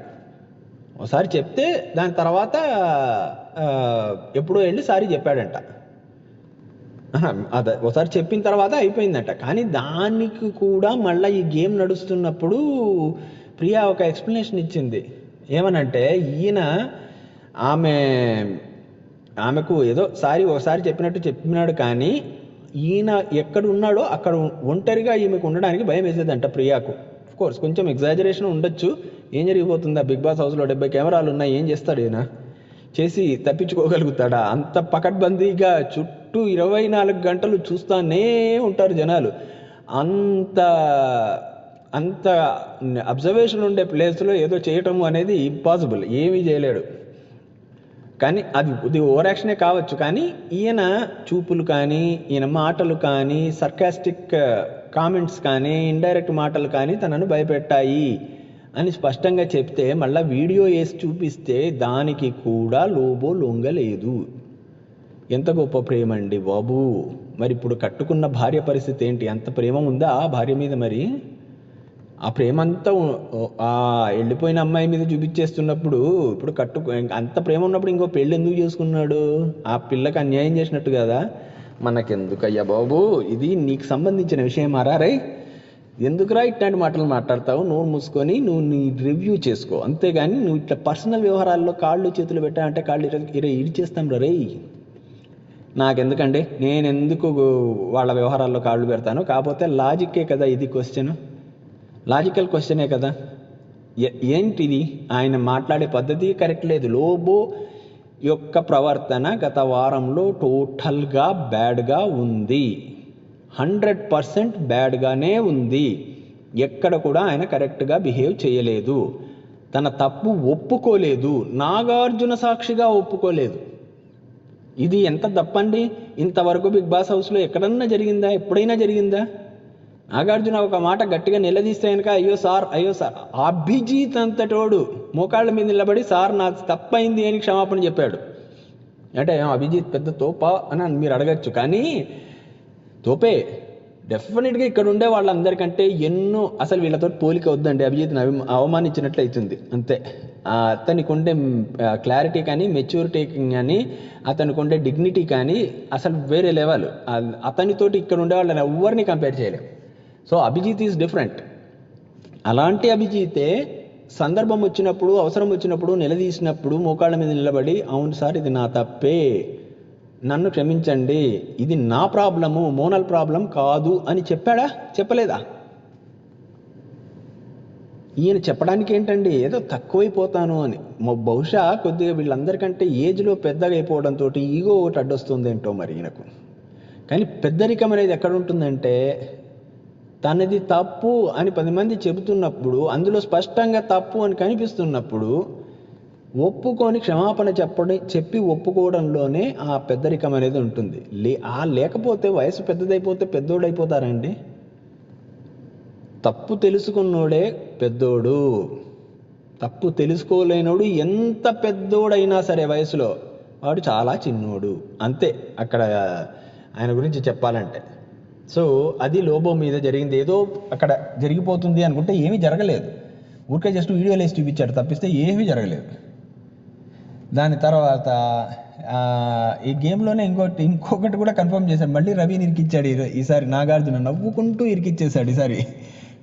ఒకసారి చెప్తే దాని తర్వాత ఎప్పుడో వెళ్ళి సారీ చెప్పాడంట. అదే ఒకసారి చెప్పిన తర్వాత అయిపోయిందంట. కానీ దానికి కూడా మళ్ళీ ఈ గేమ్ నడుస్తున్నప్పుడు ప్రియా ఒక ఎక్స్ప్లెనేషన్ ఇచ్చింది. ఏమనంటే ఈయన ఆమెకు ఏదో ఒకసారి చెప్పినాడు, కానీ ఈయన ఎక్కడ ఉన్నాడో అక్కడ ఒంటరిగా ఈమెకు ఉండడానికి భయం వేసేదంట ప్రియాకు. కోర్స్ కొంచెం ఎగ్జాజరేషన్ ఉండొచ్చు. ఏం జరిగిపోతుందా, బిగ్ బాస్ హౌస్లో 70 కెమెరాలు ఉన్నాయి, ఏం చేస్తాడు ఈయన, చేసి తప్పించుకోగలుగుతాడా? అంత పకడ్బందీగా చుట్టూ 24 గంటలు చూస్తానే ఉంటారు జనాలు. అంత అబ్జర్వేషన్ ఉండే ప్లేస్లో ఏదో చేయటం అనేది ఇంపాసిబుల్, ఏమీ చేయలేడు. కానీ అది ఓవర్ యాక్షనే కావచ్చు, కానీ ఈయన చూపులు కానీ ఈయన మాటలు కానీ సర్కాస్టిక్ కామెంట్స్ కానీ ఇండైరెక్ట్ మాటలు కానీ తనను భయపెట్టాయి అని స్పష్టంగా చెప్తే మళ్ళీ వీడియో వేసి చూపిస్తే దానికి కూడా లోబో లొంగలేదు. ఎంత గొప్ప ప్రేమ అండి బాబు. మరి ఇప్పుడు కట్టుకున్న భార్య పరిస్థితి ఏంటి? అంత ప్రేమ ఉందా ఆ భార్య మీద? మరి ఆ ప్రేమ అంతా ఆ వెళ్ళిపోయిన అమ్మాయి మీద చూపించేస్తున్నప్పుడు ఇప్పుడు అంత ప్రేమ ఉన్నప్పుడు ఇంకో పెళ్ళి ఎందుకు చేసుకున్నాడు? ఆ పిల్లకి అన్యాయం చేసినట్టు కదా. మనకెందుకయ్యా బాబు, ఇది నీకు సంబంధించిన విషయం అరారై, ఎందుకురా ఇట్లాంటి మాటలు మాట్లాడతావు? నోరు మూసుకొని నువ్వు నీ రివ్యూ చేసుకో, అంతేగాని నువ్వు ఇట్లా పర్సనల్ వ్యవహారాల్లో కాళ్ళు చేతులు పెట్టాలంటే కాళ్ళు ఇరిచేస్తాం రే. నాకెందుకండి, నేను ఎందుకు వాళ్ళ వ్యవహారాల్లో కాళ్ళు పెడతాను? కాకపోతే లాజిక్కే కదా ఇది, క్వశ్చన్ లాజికల్ క్వశ్చనే కదా. ఏంటిది, ఆయన మాట్లాడే పద్ధతి కరెక్ట్ లేదు. లోబో యొక్క ప్రవర్తన గత వారంలో టోటల్గా బ్యాడ్గా ఉంది, 100% బ్యాడ్గానే ఉంది. ఎక్కడ కూడా ఆయన కరెక్ట్గా బిహేవ్ చేయలేదు, తన తప్పు ఒప్పుకోలేదు, నాగార్జున సాక్షిగా ఒప్పుకోలేదు. ఇది ఎంత తప్పండి? ఇంతవరకు బిగ్ బాస్ హౌస్లో ఎక్కడన్నా జరిగిందా? ఎప్పుడైనా జరిగిందా? నాగార్జున ఒక మాట గట్టిగా నిలదీస్తే కనుక అయ్యో సార్ అభిజిత్ అంతటోడు మోకాళ్ళ మీద నిలబడి సార్ నాకు తప్పైంది అని క్షమాపణ చెప్పాడు. అంటే అభిజిత్ పెద్ద తోపా అని మీరు అడగచ్చు, కానీ తోపే డెఫినెట్గా ఇక్కడ ఉండే వాళ్ళందరికంటే ఎన్నో, అసలు వీళ్ళతో పోలిక వద్దండి, అభిజిత్ని అవమానించినట్లు అవుతుంది అంతే. అతనికి ఉండే క్లారిటీ కానీ, మెచ్యూరిటీ కానీ, అతనికి ఉండే డిగ్నిటీ కానీ అసలు వేరే లెవెల్. అతనితోటి ఇక్కడ ఉండే వాళ్ళని ఎవరిని కంపేర్ చేయలేం. So Abhijit is different. అలాంటి అభిజితే సందర్భం వచ్చినప్పుడు, అవసరం వచ్చినప్పుడు, నిలదీసినప్పుడు మోకాళ్ళ మీద నిలబడి అవును సార్ ఇది నా తప్పే, నన్ను క్షమించండి, ఇది నా ప్రాబ్లము, మోనల్ ప్రాబ్లం కాదు అని చెప్పాడా? చెప్పలేదా? ఈయన చెప్పడానికి ఏంటండి, ఏదో తక్కువైపోతాను అని. బహుశా కొద్దిగా వీళ్ళందరికంటే ఏజ్లో పెద్దగా అయిపోవడంతో ఈగో ఒకటి అడ్డొస్తుంది ఏంటో మరి ఈయనకు. కానీ పెద్దరికం అనేది ఎక్కడ ఉంటుందంటే, తనది తప్పు అని 10 మంది చెబుతున్నప్పుడు, అందులో స్పష్టంగా తప్పు అని కనిపిస్తున్నప్పుడు ఒప్పుకొని క్షమాపణ చెప్పి ఒప్పుకోవడంలోనే ఆ పెద్దరికం అనేది ఉంటుంది. లేకపోతే వయసు పెద్దదైపోతే పెద్దోడైపోతారండి. తప్పు తెలుసుకున్నోడే పెద్దోడు, తప్పు తెలుసుకోలేనోడు ఎంత పెద్దోడైనా సరే వయసులో వాడు చాలా చిన్నోడు, అంతే అక్కడ ఆయన గురించి చెప్పాలంటే. సో అది లోబో మీద జరిగింది. ఏదో అక్కడ జరిగిపోతుంది అనుకుంటే ఏమీ జరగలేదు, ఊరికే జస్ట్ వీడియోలు వేసి చూపించాడు తప్పిస్తే ఏమీ జరగలేదు. దాని తర్వాత ఈ గేమ్లోనే ఇంకొకటి కూడా కన్ఫర్మ్ చేశాడు, మళ్ళీ రవిని ఇరికిచ్చాడు ఈసారి. నాగార్జున నవ్వుకుంటూ ఇరికిచ్చేశాడు ఈసారి.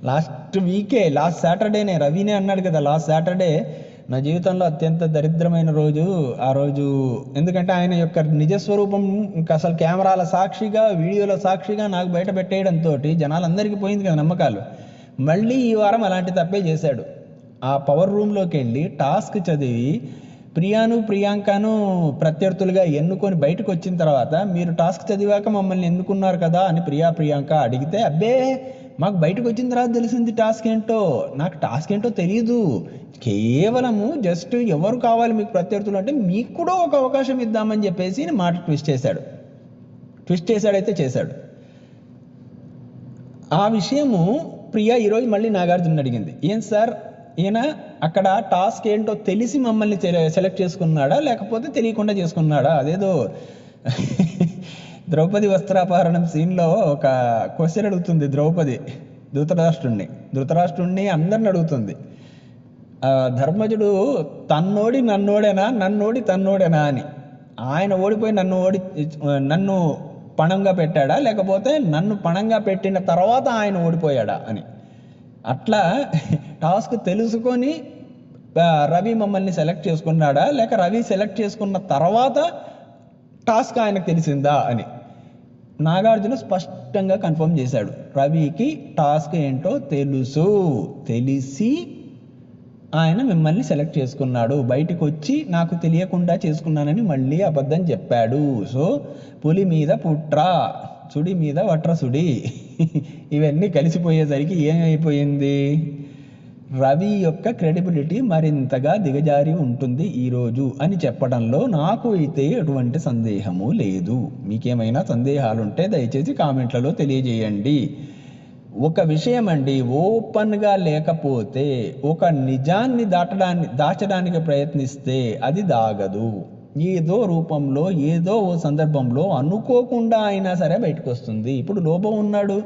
లాస్ట్ సాటర్డేనే రవినే అన్నాడు కదా, లాస్ట్ సాటర్డే నా జీవితంలో అత్యంత దరిద్రమైన రోజు ఆ రోజు. ఎందుకంటే ఆయన యొక్క నిజస్వరూపం ఇంకా అసలు కెమెరాల సాక్షిగా, వీడియోల సాక్షిగా నాకు బయట పెట్టేయడంతో జనాలందరికీ పోయింది కదా నమ్మకాలు. మళ్ళీ ఈ వారం అలాంటి తప్పే చేశాడు. ఆ పవర్ రూమ్లోకి వెళ్ళి టాస్క్ చదివి ప్రియాను ప్రియాంకను ప్రత్యర్థులుగా ఎన్నుకొని బయటకు వచ్చిన తర్వాత, మీరు టాస్క్ చదివాక మమ్మల్ని ఎన్నుకున్నారు కదా అని ప్రియాంక అడిగితే, అబ్బే మాకు బయటకు వచ్చిన తర్వాత తెలిసింది టాస్క్ ఏంటో, నాకు టాస్క్ ఏంటో తెలియదు, కేవలము జస్ట్ ఎవరు కావాలి మీకు ప్రత్యర్థులు అంటే మీకు కూడా ఒక అవకాశం ఇద్దామని చెప్పేసి మాట ట్విస్ట్ చేశాడైతే చేశాడు. ఆ విషయము ప్రియా ఈరోజు మళ్ళీ నాగార్జున అడిగింది, ఏం సార్ ఈయన అక్కడ టాస్క్ ఏంటో తెలిసి మమ్మల్ని సెలెక్ట్ చేసుకున్నాడా లేకపోతే తెలియకుండా చేసుకున్నాడా? అదేదో ద్రౌపది వస్త్రాపహరణం సీన్లో ఒక క్వశ్చన్ అడుగుతుంది ద్రౌపది ధృతరాష్ట్రుణ్ణి అందరిని అడుగుతుంది, ధర్మజుడు తన్నోడి నన్నోడేనా, నన్నోడి తన్నోడేనా అని. ఆయన ఓడిపోయి నన్ను పణంగా పెట్టాడా లేకపోతే నన్ను పణంగా పెట్టిన తర్వాత ఆయన ఓడిపోయాడా అని. అట్లా టాస్క్ తెలుసుకొని రవి మమ్మల్ని సెలెక్ట్ చేసుకున్నాడా లేక రవి సెలెక్ట్ చేసుకున్న తర్వాత టాస్క్ ఆయనకు తెలిసిందా అని. నాగార్జున స్పష్టంగా కన్ఫర్మ్ చేశాడు, రవికి టాస్క్ ఏంటో తెలిసి ఆయన మిమ్మల్ని సెలెక్ట్ చేసుకున్నాడు, బయటకు వచ్చి నాకు తెలియకుండా చేసుకున్నానని మళ్ళీ అబద్ధం చెప్పాడు. సో పులి మీద పుట్ర, సుడి మీద వట్ర సుడి, ఇవన్నీ కలిసిపోయేసరికి ఏమైపోయింది, రవి యొక్క క్రెడిబిలిటీ మరింతగా దిగజారి ఉంటుంది ఈరోజు అని చెప్పడంలో నాకు అయితే ఎటువంటి సందేహము లేదు. మీకేమైనా సందేహాలుంటే దయచేసి కామెంట్లలో తెలియజేయండి. ఒక విషయం అండి, ఓపెన్గా లేకపోతే ఒక నిజాన్ని దాచడానికి ప్రయత్నిస్తే అది దాగదు. ఏదో రూపంలో ఏదో ఓ సందర్భంలో అనుకోకుండా అయినా సరే బయటకు వస్తుంది. ఇప్పుడు లోపం ఉన్నాడు,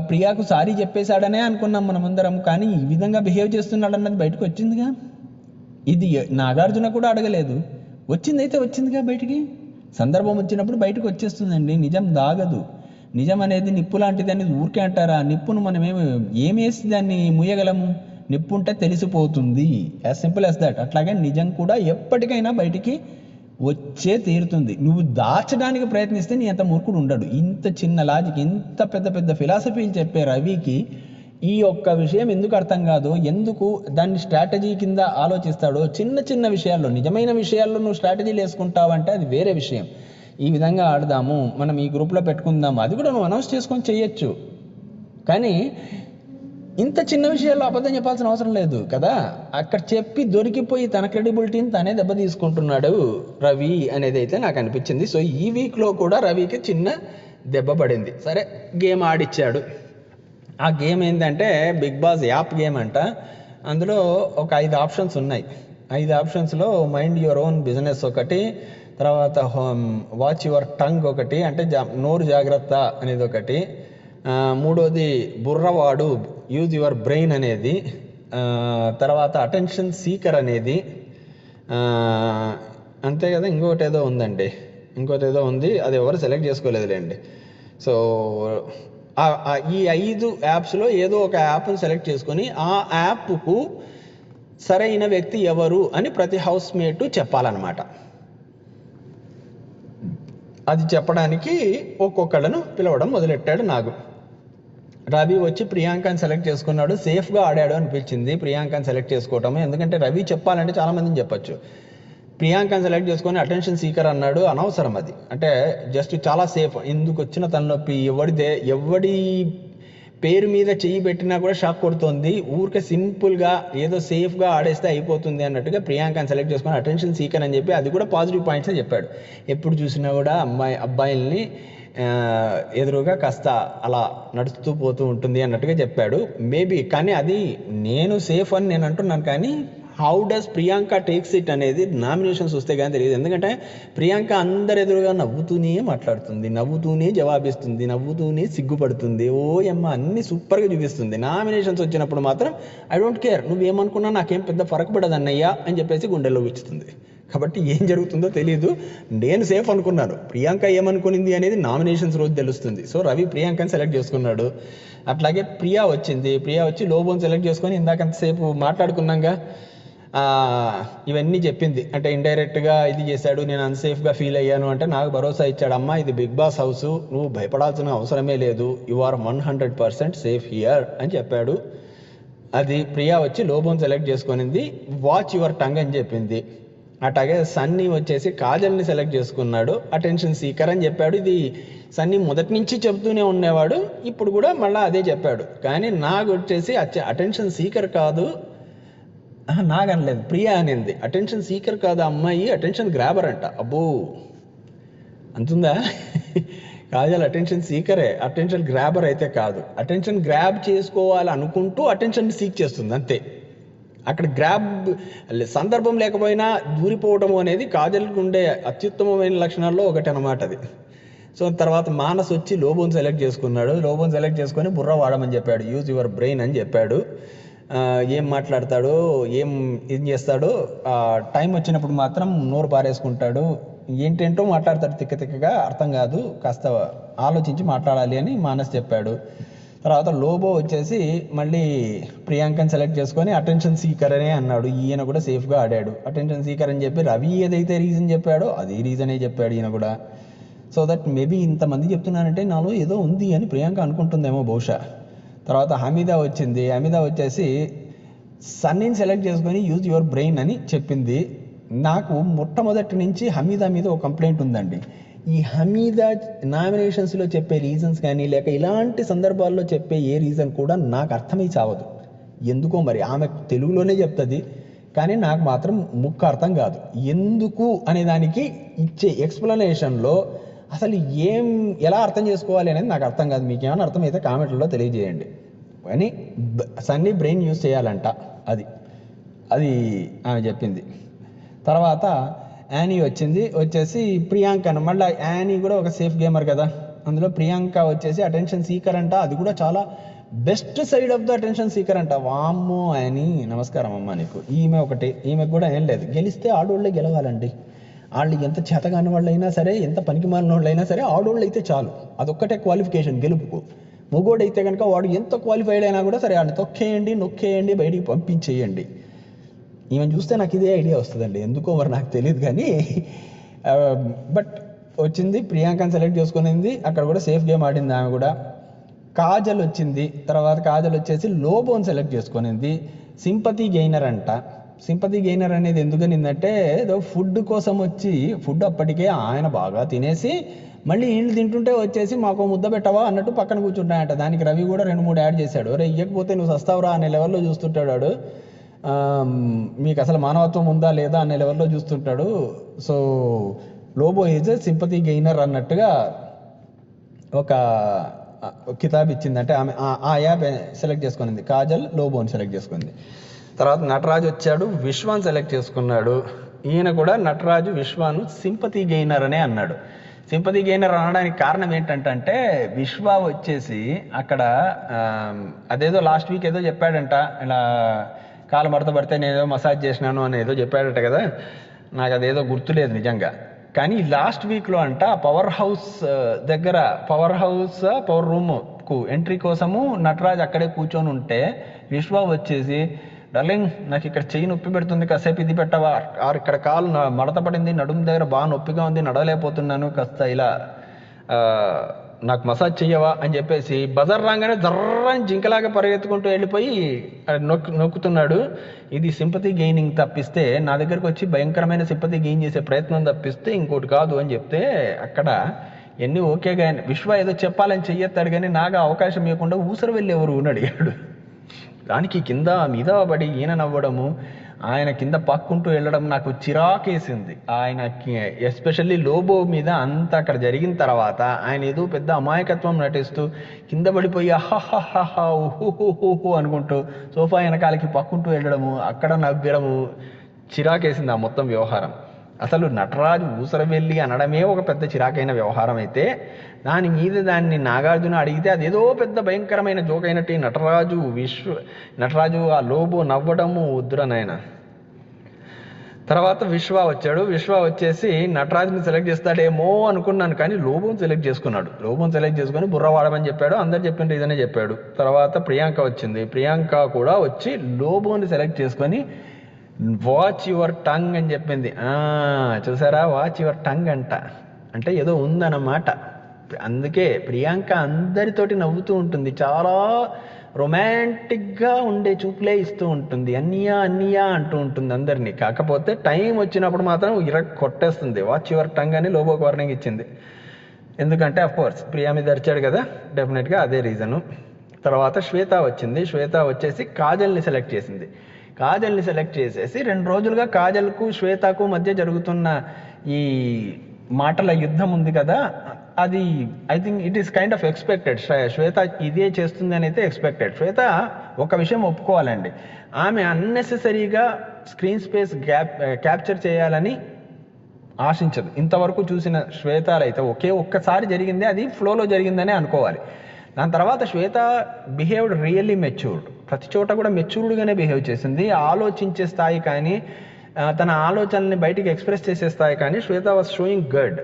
ప్రియాకు సారీ చెప్పేశాడనే అనుకున్నాం మనమందరం, కానీ ఈ విధంగా బిహేవ్ చేస్తున్నాడు అన్నది బయటకు వచ్చిందిగా. ఇది నాగార్జున కూడా అడగలేదు, వచ్చిందిగా బయటికి. సందర్భం వచ్చినప్పుడు బయటకు వచ్చేస్తుందండి, నిజం దాగదు. నిజం అనేది నిప్పు లాంటిది అనేది ఊరికే అంటారా? నిప్పును మనం ఏమేసి దాన్ని ముయ్యగలము? నిప్పు ఉంటే తెలిసిపోతుంది, యాజ్ సింపుల్ యాజ్ దట్. అట్లాగే నిజం కూడా ఎప్పటికైనా బయటికి వచ్చే తీరుతుంది. నువ్వు దాచడానికి ప్రయత్నిస్తే నీ అంత మూర్ఖుడు ఉండడు. ఇంత చిన్న లాజిక్, ఇంత పెద్ద ఫిలాసఫీలు చెప్పే రవికి ఈ ఒక్క విషయం ఎందుకు అర్థం కాదో, ఎందుకు దాన్ని స్ట్రాటజీ కింద ఆలోచిస్తాడో, చిన్న విషయాల్లో, నిజమైన విషయాల్లో నువ్వు స్ట్రాటజీలు వేసుకుంటావంటే అది వేరే విషయం. ఈ విధంగా ఆడదాము, మనం ఈ గ్రూప్లో పెట్టుకుందాము, అది కూడా నువ్వు అనౌన్స్ చేసుకొని చేయొచ్చు. కానీ ఇంత చిన్న విషయాల్లో అబద్ధం చెప్పాల్సిన అవసరం లేదు కదా. అక్కడ చెప్పి దొరికిపోయి తన క్రెడిబిలిటీని తనే దెబ్బ తీసుకుంటున్నాడు రవి అనేది అయితే నాకు అనిపించింది. సో ఈ వీక్లో కూడా రవికి చిన్న దెబ్బ పడింది. సరే, గేమ్ ఆడిచ్చాడు, ఆ గేమ్ ఏంటంటే బిగ్ బాస్ యాప్ గేమ్ అంట. అందులో ఒక 5 ఆప్షన్స్ ఉన్నాయి. 5 ఆప్షన్స్లో మైండ్ యువర్ ఓన్ బిజినెస్ ఒకటి, తర్వాత వాచ్ యువర్ టంగ్ ఒకటి, అంటే నోరు జాగ్రత్త అనేది ఒకటి, మూడోది బుర్రవాడు యూజ్ యువర్ బ్రెయిన్ అనేది, తర్వాత అటెన్షన్ సీకర్ అనేది, అంతే కదా. ఇంకోటి ఏదో ఉందండి, ఇంకోటి ఏదో ఉంది, అది ఎవరు సెలెక్ట్ చేసుకోలేదులేండి. సో ఈ 5 యాప్స్లో ఏదో ఒక యాప్ని సెలెక్ట్ చేసుకొని ఆ యాప్కు సరైన వ్యక్తి ఎవరు అని ప్రతి హౌస్ మేట్ చెప్పాలన్నమాట. అది చెప్పడానికి ఒక్కొక్కళ్ళను పిలవడం మొదలెట్టాడు నాగు. రవి వచ్చి ప్రియాంకని సెలెక్ట్ చేసుకున్నాడు. సేఫ్గా ఆడాడు అనిపించింది ప్రియాంకని సెలెక్ట్ చేసుకోవటం. ఎందుకంటే రవి చెప్పాలంటే చాలామందిని చెప్పచ్చు, ప్రియాంకని సెలెక్ట్ చేసుకొని అటెన్షన్ సీకర్ అన్నాడు. అనవసరం అది. అంటే జస్ట్ చాలా సేఫ్. ఎందుకు వచ్చిన తలనొప్పి, ఎవడి పేరు మీద చెయ్యి పెట్టినా కూడా షాక్ కొడుతుంది. ఊరికే సింపుల్గా ఏదో సేఫ్గా ఆడేస్తే అయిపోతుంది అన్నట్టుగా ప్రియాంకని సెలెక్ట్ చేసుకొని అటెన్షన్ సీకర్ అని చెప్పి అది కూడా పాజిటివ్ పాయింట్సే చెప్పాడు. ఎప్పుడు చూసినా కూడా అబ్బాయిల్ని ఎదురుగా కాస్త అలా నడుస్తూ పోతూ ఉంటుంది అన్నట్టుగా చెప్పాడు. మేబీ కానీ అది నేను సేఫ్ అని నేను అంటున్నాను, కానీ how does Priyanka takes it అనేది నామినేషన్స్ వస్తే కానీ తెలియదు. ఎందుకంటే ప్రియాంక అందరు ఎదురుగా నవ్వుతూనే మాట్లాడుతుంది, నవ్వుతూనే జవాబిస్తుంది, నవ్వుతూనే సిగ్గుపడుతుంది, ఓయమ్మ అన్ని సూపర్గా చూపిస్తుంది. నామినేషన్స్ వచ్చినప్పుడు మాత్రం ఐ డోంట్ కేర్, నువ్వేమనుకున్నా నాకేం పెద్ద ఫరక్ పడదు అన్నయ్య అని చెప్పేసి గుండెల్లో కూర్చుతుంది. కాబట్టి ఏం జరుగుతుందో తెలియదు. నేను సేఫ్ అనుకున్నాను, ప్రియాంక ఏమనుకునింది అనేది నామినేషన్స్ రోజు తెలుస్తుంది. సో రవి ప్రియాంకని సెలెక్ట్ చేసుకున్నాడు. అట్లాగే ప్రియా వచ్చింది. ప్రియా వచ్చి లోబోని సెలెక్ట్ చేసుకొని ఇందాకంతసేపు మాట్లాడుకున్నాగా ఇవన్నీ చెప్పింది. అంటే ఇండైరెక్ట్గా ఇది చేశాడు, నేను అన్సేఫ్గా ఫీల్ అయ్యాను అంటే నాకు భరోసా ఇచ్చాడు. అమ్మా ఇది బిగ్ బాస్ హౌస్, నువ్వు భయపడాల్సిన అవసరమే లేదు, యు ఆర్ 100% సేఫ్ హియర్ అని చెప్పాడు. అది ప్రియా వచ్చి లోబోని సెలెక్ట్ చేసుకునింది. వాచ్ యువర్ టంగ్ అని చెప్పింది. అట్లాగే సన్నీ వచ్చేసి కాజల్ని సెలెక్ట్ చేసుకున్నాడు, అటెన్షన్ సీకర్ అని చెప్పాడు. ఇది సన్నీ మొదటి నుంచి చెబుతూనే ఉండేవాడు, ఇప్పుడు కూడా మళ్ళీ అదే చెప్పాడు. కానీ నాకు వచ్చేసి అటెన్షన్ సీకర్ కాదు, నాకనలేదు, ప్రియా అనింది. అటెన్షన్ సీకర్ కాదు అమ్మాయి, అటెన్షన్ గ్రాబర్ అంట. అబ్బో అంతుందా? కాజల్ అటెన్షన్ సీకరే, అటెన్షన్ గ్రాబర్ అయితే కాదు. అటెన్షన్ గ్రాబ్ చేసుకోవాలి అనుకుంటూ అటెన్షన్ సీక్ చేస్తుంది అంతే. అక్కడ గ్రాబ్ సందర్భం లేకపోయినా దూరిపోవడం అనేది కాజల్కి ఉండే అత్యుత్తమమైన లక్షణాల్లో ఒకటి అనమాట అది. సో తర్వాత మానస్ వచ్చి లోబోని సెలెక్ట్ చేసుకున్నాడు. లోబోని సెలెక్ట్ చేసుకొని బుర్ర వాడమని చెప్పాడు, యూజ్ యువర్ బ్రెయిన్ అని చెప్పాడు. ఏం మాట్లాడతాడో ఏం చేస్తాడో టైం వచ్చినప్పుడు మాత్రం నోరు పారేసుకుంటాడు, ఏంటేంటో మాట్లాడతాడు తిక్కగా, అర్థం కాదు, కాస్త ఆలోచించి మాట్లాడాలి అని మానస్ చెప్పాడు. తర్వాత లోబో వచ్చేసి మళ్ళీ ప్రియాంకని సెలెక్ట్ చేసుకొని అటెన్షన్ సీకర్ అనే అన్నాడు. ఈయన కూడా సేఫ్గా ఆడాడు, అటెన్షన్ సీకర్ అని చెప్పి రవి ఏదైతే రీజన్ చెప్పాడో అదే రీజనే చెప్పాడు ఈయన కూడా. సో దట్ మేబీ ఇంతమంది చెప్తున్నానంటే నాలో ఏదో ఉంది అని ప్రియాంక అనుకుంటుందేమో బహుశా. తర్వాత హమీదా వచ్చింది. హమీదా వచ్చేసి సన్నీని సెలెక్ట్ చేసుకొని యూజ్ యువర్ బ్రెయిన్ అని చెప్పింది. నాకు మొట్టమొదటి నుంచి హమీదా మీద ఒక కంప్లైంట్ ఉందండి. ఈ హమీదా నామినేషన్స్లో చెప్పే రీజన్స్ కానీ లేక ఇలాంటి సందర్భాల్లో చెప్పే ఏ రీజన్ కూడా నాకు అర్థమై చావదు. ఎందుకో మరి ఆమె తెలుగులోనే చెప్తుంది, కానీ నాకు మాత్రం ముక్క అర్థం కాదు. ఎందుకు అనే దానికి ఇచ్చే ఎక్స్ప్లెనేషన్లో అసలు ఎలా అర్థం చేసుకోవాలి అనేది నాకు అర్థం కాదు. మీకు ఏమైనా అర్థమైతే కామెంట్లలో తెలియజేయండి. కానీ సన్నీ బ్రెయిన్ యూజ్ చేయాలంట, అది ఆమె చెప్పింది. తర్వాత యానీ వచ్చేసి ప్రియాంకను, మళ్ళీ యానీ కూడా ఒక సేఫ్ గేమర్ కదా, అందులో ప్రియాంక వచ్చేసి అటెన్షన్ సీకర్ అంట. అది కూడా చాలా best side of the attention seeker అంట. వామ్మో యానీ నమస్కారం అమ్మ నీకు. ఈమెకు కూడా ఏం లేదు, గెలిస్తే ఆడోళ్ళే గెలవాలండి. వాళ్ళు ఎంత చేతగాని వాళ్ళు అయినా సరే, ఎంత పనికి మాలిన వాళ్ళు అయినా సరే, ఆడోళ్ళు అయితే చాలు, అదొక్కటే క్వాలిఫికేషన్ గెలుపుకు. మొగోడైతే కనుక వాడు ఎంత క్వాలిఫైడ్ అయినా కూడా సరే వాడిని తొక్కేయండి, నొక్కేయండి, బయటికి పంపించేయండి. ఈమెను చూస్తే నాకు ఇదే ఐడియా వస్తుందండి, ఎందుకో మరి నాకు తెలియదు. కానీ బట్ వచ్చింది, ప్రియాంకని సెలెక్ట్ చేసుకునింది, అక్కడ కూడా సేఫ్ గేమ్ ఆడింది ఆమె కూడా. కాజల్ వచ్చింది. తర్వాత కాజల్ వచ్చేసి లోబోని సెలెక్ట్ చేసుకునింది. సింపతి గెయినర్ అంట. సింపతి గెయినర్ అనేది ఎందుకనిందంటే ఏదో ఫుడ్ కోసం వచ్చి, ఫుడ్ అప్పటికే ఆయన బాగా తినేసి మళ్ళీ వీళ్ళు తింటుంటే వచ్చేసి మాకు ముద్ద పెట్టవా అన్నట్టు పక్కన కూర్చుంటాయంట. దానికి రవి కూడా 2-3 యాడ్ చేశాడు. రే ఇవ్వకపోతే నువ్వు సస్తావురా అనే లెవెల్లో చూస్తుంటాడు వాడు. మీకు అసలు మానవత్వం ఉందా లేదా అనే లెవెల్లో చూస్తుంటాడు. So Lobo is sympathy gainer అన్నట్టుగా ఒక కితాబ్ ఇచ్చింది. అంటే ఆమె ఆ యాప్ సెలెక్ట్ చేసుకునింది, కాజల్ లోబోని సెలెక్ట్ చేసుకుంది. తర్వాత నటరాజు వచ్చాడు, విశ్వాన్ సెలెక్ట్ చేసుకున్నాడు. ఈయన కూడా నటరాజు విశ్వాను సింపతి గెయినర్ అనే అన్నాడు. సింపతి గెయినర్ అనడానికి కారణం ఏంటంటే విశ్వ వచ్చేసి అక్కడ అదేదో లాస్ట్ వీక్ ఏదో చెప్పాడంట, ఇలా కాలు మడత పడితే నేనేదో మసాజ్ చేసినాను అని ఏదో చెప్పాడట కదా, నాకు అదేదో గుర్తులేదు నిజంగా. కానీ లాస్ట్ వీక్లో అంట పవర్ హౌస్ దగ్గర పవర్ రూమ్కు ఎంట్రీ కోసము నటరాజ్ అక్కడే కూర్చొని ఉంటే విశ్వ వచ్చేసి, డార్లింగ్ నాకు ఇక్కడ చెయ్యి నొప్పి పెడుతుంది, కాసేపు ఇది పెట్టవా, ఇక్కడ కాలు మడత పడింది, నడుము దగ్గర బాగా నొప్పిగా ఉంది, నడవలేకపోతున్నాను, కాస్త ఇలా నాకు మసాజ్ చెయ్యవా అని చెప్పేసి బజార్ రాగానే జర్రని జింకలాగా పరిగెత్తుకుంటూ వెళ్ళిపోయి నొక్కుతున్నాడు. ఇది సింపతి గెయినింగ్ తప్పిస్తే, నా దగ్గరకు వచ్చి భయంకరమైన సింపతి గెయిన్ చేసే ప్రయత్నం తప్పిస్తే ఇంకోటి కాదు అని చెప్తే అక్కడ ఎన్ని ఓకేగా విశ్వ ఏదో చెప్పాలని చెయ్యొత్తాడు, కానీ నాకు అవకాశం ఇవ్వకుండా ఊసరు వెళ్ళి ఎవరు అని అడిగాడు. దానికి కింద మీద పడి ఈయన నవ్వడము, ఆయన కింద పక్కుంటూ వెళ్ళడం నాకు చిరాకేసింది. ఆయనకి ఎస్పెషల్లీ లోబో మీద అంత అక్కడ జరిగిన తర్వాత ఆయన ఏదో పెద్ద అమాయకత్వం నటిస్తూ కింద పడిపోయి అహహహహ ఊహు అనుకుంటూ సోఫా వెనకాలకి పక్కుంటూ వెళ్ళడము, అక్కడ నవ్వడము చిరాకేసింది ఆ మొత్తం వ్యవహారం. అసలు నటరాజు ఊసరవెల్లి అనడమే ఒక పెద్ద చిరాకైన వ్యవహారం అయితే, దాని మీద దాన్ని నాగార్జున అడిగితే అదేదో పెద్ద భయంకరమైన జోక్ అయినట్టు నటరాజు ఆ లోబో నవ్వడము వద్దురనాయన. తర్వాత విశ్వ వచ్చాడు. విశ్వ వచ్చేసి నటరాజుని సెలెక్ట్ చేస్తాడేమో అనుకున్నాను, కానీ లోబోని సెలెక్ట్ చేసుకున్నాడు. లోబోని సెలెక్ట్ చేసుకొని బుర్ర వాడమని చెప్పాడు, అందరు చెప్పిన రీజనే చెప్పాడు. తర్వాత ప్రియాంక వచ్చింది. ప్రియాంక కూడా వచ్చి లోబోని సెలెక్ట్ చేసుకొని వాచ్ యువర్ టంగ్ అని చెప్పింది. చూసారా, వాచ్ యువర్ టంగ్ అంటే ఏదో ఉందన్నమాట. అందుకే ప్రియాంక అందరితోటి నవ్వుతూ ఉంటుంది, చాలా రొమాంటిక్గా ఉండే చూపులే ఇస్తూ ఉంటుంది, అన్నయ్య అంటూ ఉంటుంది అందరినీ. కాకపోతే టైం వచ్చినప్పుడు మాత్రం కొట్టేస్తుంది. వాచ్ యువర్ టంగ్ అని లోబోకి వార్నింగ్ ఇచ్చింది. ఎందుకంటే అఫ్కోర్స్ ప్రియా మీద అరిచాడు కదా, డెఫినెట్గా అదే రీజను. తర్వాత శ్వేత వచ్చింది. శ్వేత వచ్చేసి కాజల్ని సెలెక్ట్ చేసింది. కాజల్ని సెలెక్ట్ చేసేసి 2 రోజులుగా కాజల్కు శ్వేతకు మధ్య జరుగుతున్న ఈ మాటల యుద్ధం ఉంది కదా, అది I think it is kind of expected. Shweta ఇదే చేస్తుంది అని అయితే ఎక్స్పెక్టెడ్. శ్వేత ఒక విషయం ఒప్పుకోవాలండి, ఆమె అన్నెసెసరీగా స్క్రీన్ స్పేస్ క్యాప్చర్ చేయాలని ఆశించదు. ఇంతవరకు చూసిన శ్వేతలైతే ఒక్కసారి జరిగింది, అది ఫ్లోలో జరిగిందనే అనుకోవాలి. దాని తర్వాత శ్వేత బిహేవ్డ్ రియల్లీ మెచ్యూర్డ్. ప్రతి చోట కూడా మెచ్యూర్డ్గానే బిహేవ్ చేసింది. ఆలోచించే స్థాయి కానీ తన ఆలోచనల్ని బయటికి ఎక్స్ప్రెస్ చేసే స్థాయి కానీ శ్వేత వాజ్ షోయింగ్ గుడ్.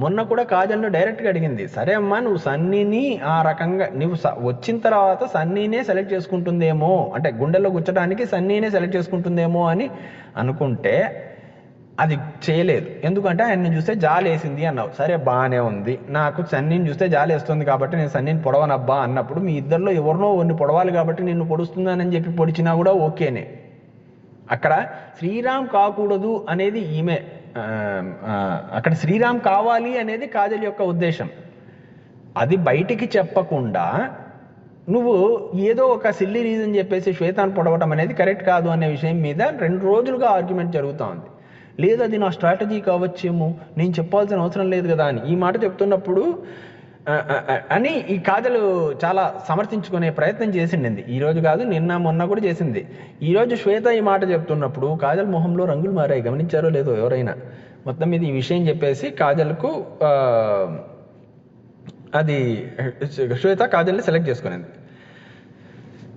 మొన్న కూడా కాజల్ను డైరెక్ట్గా అడిగింది, సరే అమ్మా నువ్వు సన్నీని ఆ రకంగా నువ్వు వచ్చిన తర్వాత సన్నీనే సెలెక్ట్ చేసుకుంటుందేమో, అంటే గుండెల్లో గుచ్చడానికి సన్నీనే సెలెక్ట్ చేసుకుంటుందేమో అని అనుకుంటే అది చేయలేదు. ఎందుకంటే ఆయన్ని చూస్తే జాలి వేసింది అన్నావు. సరే బాగానే ఉంది, నాకు సన్నీని చూస్తే జాలి వేస్తుంది కాబట్టి నేను సన్నీని పొడవనబ్బా అన్నప్పుడు మీ ఇద్దరిలో ఎవరినో ఒన్ని పొడవాలి కాబట్టి నిన్ను పొడుస్తుందని చెప్పి పొడిచినా కూడా ఓకేనే. అక్కడ శ్రీరామ్ కాకూడదు అనేది ఈమె, అక్కడ శ్రీరామ్ కావాలి అనేది కాజల్ యొక్క ఉద్దేశం. అది బయటికి చెప్పకుండా నువ్వు ఏదో ఒక సిల్లీ రీజన్ చెప్పేసి శ్వేతాన్ని పొడవటం అనేది కరెక్ట్ కాదు అనే విషయం మీద 2 రోజులుగా ఆర్గ్యుమెంట్ జరుగుతూ ఉంది. లేదు అది నా స్ట్రాటజీ కావచ్చేమో, నేను చెప్పాల్సిన అవసరం లేదు కదా అని ఈ మాట చెప్తున్నప్పుడు అని ఈ కాజల్ చాలా సమర్థించుకునే ప్రయత్నం చేసిండింది. ఈరోజు కాదు, నిన్న మొన్న కూడా చేసింది. ఈరోజు శ్వేత ఈ మాట చెప్తున్నప్పుడు కాజల్ మొహంలో రంగులు మారాయి, గమనించారో లేదో ఎవరైనా. మొత్తం మీద ఈ విషయం చెప్పేసి కాజల్కు అది శ్వేత కాజల్ని సెలెక్ట్ చేసుకునేది.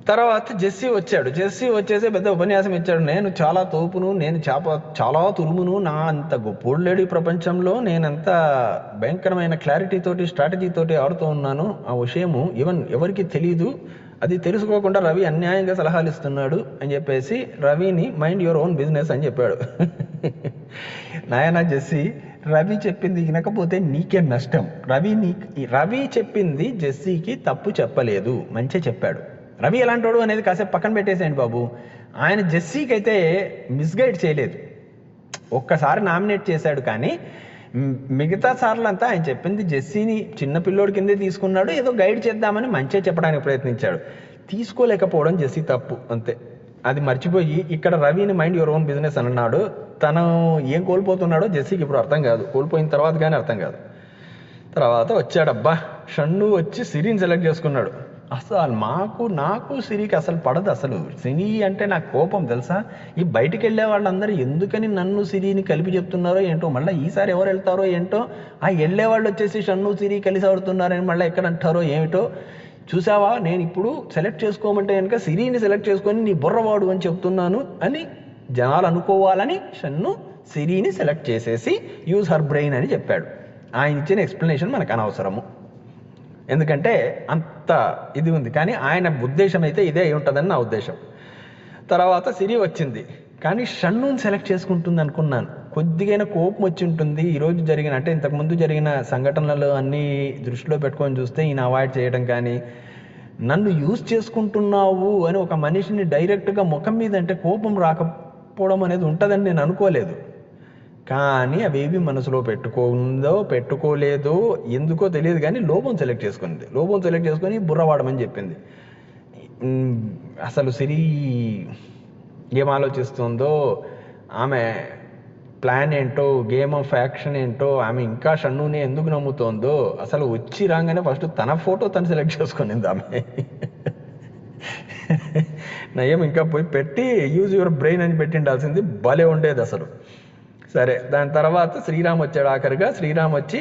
తర్వాత జెస్సీ వచ్చాడు. జెస్సీ వచ్చేసి పెద్ద ఉపన్యాసం ఇచ్చాడు. నేను చాలా తోపును, నేను చాలా తురుమును, నా అంత గొప్పోడు లేడు ఈ ప్రపంచంలో, నేనంత భయంకరమైన క్లారిటీతోటి స్ట్రాటజీతోటి ఆడుతూ ఉన్నాను, ఆ విషయము ఎవరికి తెలీదు, అది తెలుసుకోకుండా రవి అన్యాయంగా సలహాలు ఇస్తున్నాడు అని చెప్పేసి రవిని మైండ్ యువర్ ఓన్ బిజినెస్ అని చెప్పాడు. నాయనా జెస్సీ, రవి చెప్పింది వినకపోతే నీకే నష్టం. రవి చెప్పింది జెస్సీకి తప్పు చెప్పలేదు, మంచి చెప్పాడు. రవి ఎలాంటోడు అనేది కాసేపు పక్కన పెట్టేసేయండి బాబు. ఆయన జెస్సీకి అయితే మిస్గైడ్ చేయలేదు, ఒక్కసారి నామినేట్ చేశాడు, కానీ మిగతా సార్లంతా ఆయన చెప్పింది జెస్సీని చిన్న పిల్లోడి కిందే తీసుకున్నాడు, ఏదో గైడ్ చేద్దామని మంచిగా చెప్పడానికి ప్రయత్నించాడు. తీసుకోలేకపోవడం జెస్సీ తప్పు, అంతే. అది మర్చిపోయి ఇక్కడ రవిని మైండ్ యువర్ ఓన్ బిజినెస్ అన్నాడు. తను ఏం కోల్పోతున్నాడో జెస్సీకి ఇప్పుడు అర్థం కాదు, కోల్పోయిన తర్వాత కానీ అర్థం కాదు. తర్వాత వచ్చాడబ్బా షన్ను వచ్చి సిరిని సెలెక్ట్ చేసుకున్నాడు. అసలు నాకు సిరికి అసలు పడదు. అసలు సిరి అంటే నాకు కోపం తెలుసా. ఈ బయటికి వెళ్ళే వాళ్ళందరూ ఎందుకని నన్ను సిరిని కలిపి చెప్తున్నారో ఏంటో, మళ్ళీ ఈసారి ఎవరు వెళ్తారో ఏంటో, ఆ వెళ్ళే వాళ్ళు వచ్చేసి షన్ను సిరి కలిసి ఆడుతున్నారని మళ్ళీ ఎక్కడ అంటారో ఏమిటో. చూసావా, నేను ఇప్పుడు సెలెక్ట్ చేసుకోమంటే కనుక సిరిని సెలెక్ట్ చేసుకొని నీ బుర్రవాడు అని చెప్తున్నాను అని జనాలు అనుకోవాలని షన్ను సిరిని సెలెక్ట్ చేసేసి యూజ్ హర్ బ్రెయిన్ అని చెప్పాడు. ఆయన ఇచ్చిన ఎక్స్ప్లెనేషన్ మనకు అనవసరము, ఎందుకంటే అంత ఇది ఉంది. కానీ ఆయన ఉద్దేశం అయితే ఇదే అయి ఉంటుందని నా ఉద్దేశం. తర్వాత సిరి వచ్చింది, కానీ షన్నుని సెలెక్ట్ చేసుకుంటుంది అనుకున్నాను. కొద్దిగైనా కోపం వచ్చి ఉంటుంది. ఈరోజు జరిగిన అంటే ఇంతకుముందు జరిగిన సంఘటనలు అన్నీ దృష్టిలో పెట్టుకొని చూస్తే ఈయన అవాయిడ్ చేయడం కానీ, నన్ను యూజ్ చేసుకుంటున్నావు అని ఒక మనిషిని డైరెక్ట్గా ముఖం మీద అంటే కోపం రాకపోవడం అనేది ఉంటుందని నేను అనుకోలేదు. కానీ అవేవి మనసులో పెట్టుకోలేదో ఎందుకో తెలియదు, కానీ లోపం సెలెక్ట్ చేసుకొని బుర్రవాడమని చెప్పింది. అసలు సిరి ఏం ఆలోచిస్తుందో, ఆమె ప్లాన్ ఏంటో, గేమ్ ఆఫ్ యాక్షన్ ఏంటో, ఆమె ఇంకా షన్నుని ఎందుకు నమ్ముతోందో, అసలు వచ్చి రాగానే ఫస్ట్ తన ఫోటో తను సెలెక్ట్ చేసుకునింది ఆమె. నయం ఇంకా పోయి పెట్టి యూజ్ యువర్ బ్రెయిన్ అని పెట్టిండాల్సింది, భలే ఉండేది అసలు. సరే, దాని తర్వాత శ్రీరామ్ వచ్చాడు. ఆఖరిగా శ్రీరామ్ వచ్చి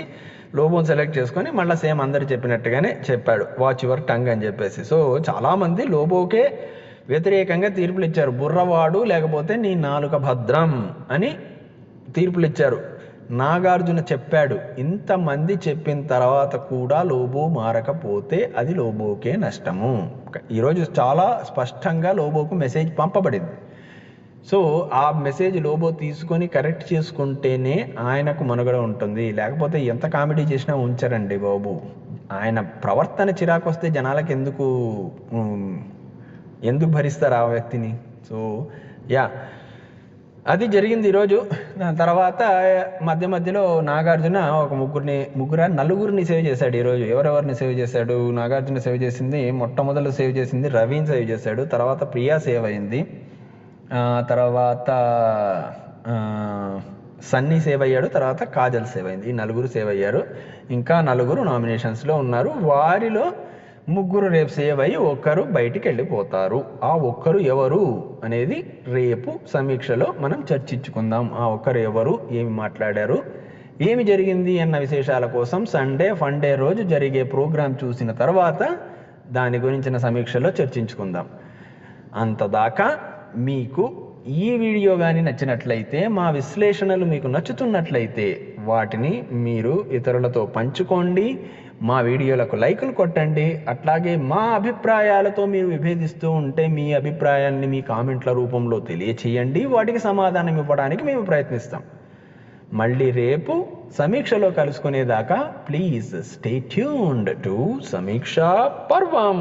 లోబోని సెలెక్ట్ చేసుకొని మళ్ళీ సేమ్ అందరు చెప్పినట్టుగానే చెప్పాడు, వాచ్ యువర్ టంగ్ అని చెప్పేసి. సో చాలామంది లోబోకే వ్యతిరేకంగా తీర్పులు ఇచ్చారు. బుర్రవాడు లేకపోతే నీ నాలుక భద్రం అని తీర్పులు ఇచ్చారు. నాగార్జున చెప్పాడు, ఇంతమంది చెప్పిన తర్వాత కూడా లోబో మారకపోతే అది లోబోకే నష్టము. ఈరోజు చాలా స్పష్టంగా లోబోకు మెసేజ్ పంపబడింది. సో ఆ మెసేజ్ లోబో తీసుకొని కరెక్ట్ చేసుకుంటేనే ఆయనకు మనుగడ ఉంటుంది. లేకపోతే ఎంత కామెడీ చేసినా ఉంచరండి బాబు. ఆయన ప్రవర్తన చిరాకు వస్తే జనాలకు ఎందుకు భరిస్తారు ఆ వ్యక్తిని. సో అది జరిగింది ఈరోజు. దాని తర్వాత మధ్యలో నాగార్జున ఒక నలుగురిని సేవ్ చేశాడు ఈరోజు. ఎవరెవరిని సేవ్ చేశాడు? నాగార్జున సేవ్ చేసింది, మొట్టమొదలు సేవ్ చేసింది రవిని సేవ్ చేశాడు. తర్వాత ప్రియా సేవ్ అయింది. తర్వాత సన్నీ సేవ్ అయ్యాడు. తర్వాత కాజల్ సేవ్ అయింది. ఈ నలుగురు సేవ్ అయ్యారు. ఇంకా నలుగురు నామినేషన్స్లో ఉన్నారు. వారిలో ముగ్గురు రేపు సేవ్ అయ్యి ఒక్కరు బయటికి వెళ్ళిపోతారు. ఆ ఒక్కరు ఎవరు అనేది రేపు సమీక్షలో మనం చర్చించుకుందాం. ఆ ఒక్కరు ఎవరు, ఏమి మాట్లాడారు, ఏమి జరిగింది అన్న విశేషాల కోసం సండే ఫండే రోజు జరిగే ప్రోగ్రాం చూసిన తర్వాత దాని గురించిన సమీక్షలో చర్చించుకుందాం. అంతదాకా మీకు ఈ వీడియో కానీ నచ్చినట్లయితే, మా విశ్లేషణలు మీకు నచ్చుతున్నట్లయితే వాటిని మీరు ఇతరులతో పంచుకోండి. మా వీడియోలకు లైకులు కొట్టండి. అట్లాగే మా అభిప్రాయాలతో మీరు విభేదిస్తూ ఉంటే మీ అభిప్రాయాన్ని మీ కామెంట్ల రూపంలో తెలియచేయండి. వాటికి సమాధానం ఇవ్వడానికి మేము ప్రయత్నిస్తాం. మళ్ళీ రేపు సమీక్షలో కలుసుకునేదాకా ప్లీజ్ స్టే ట్యూన్డ్ టు సమీక్షా పర్వం.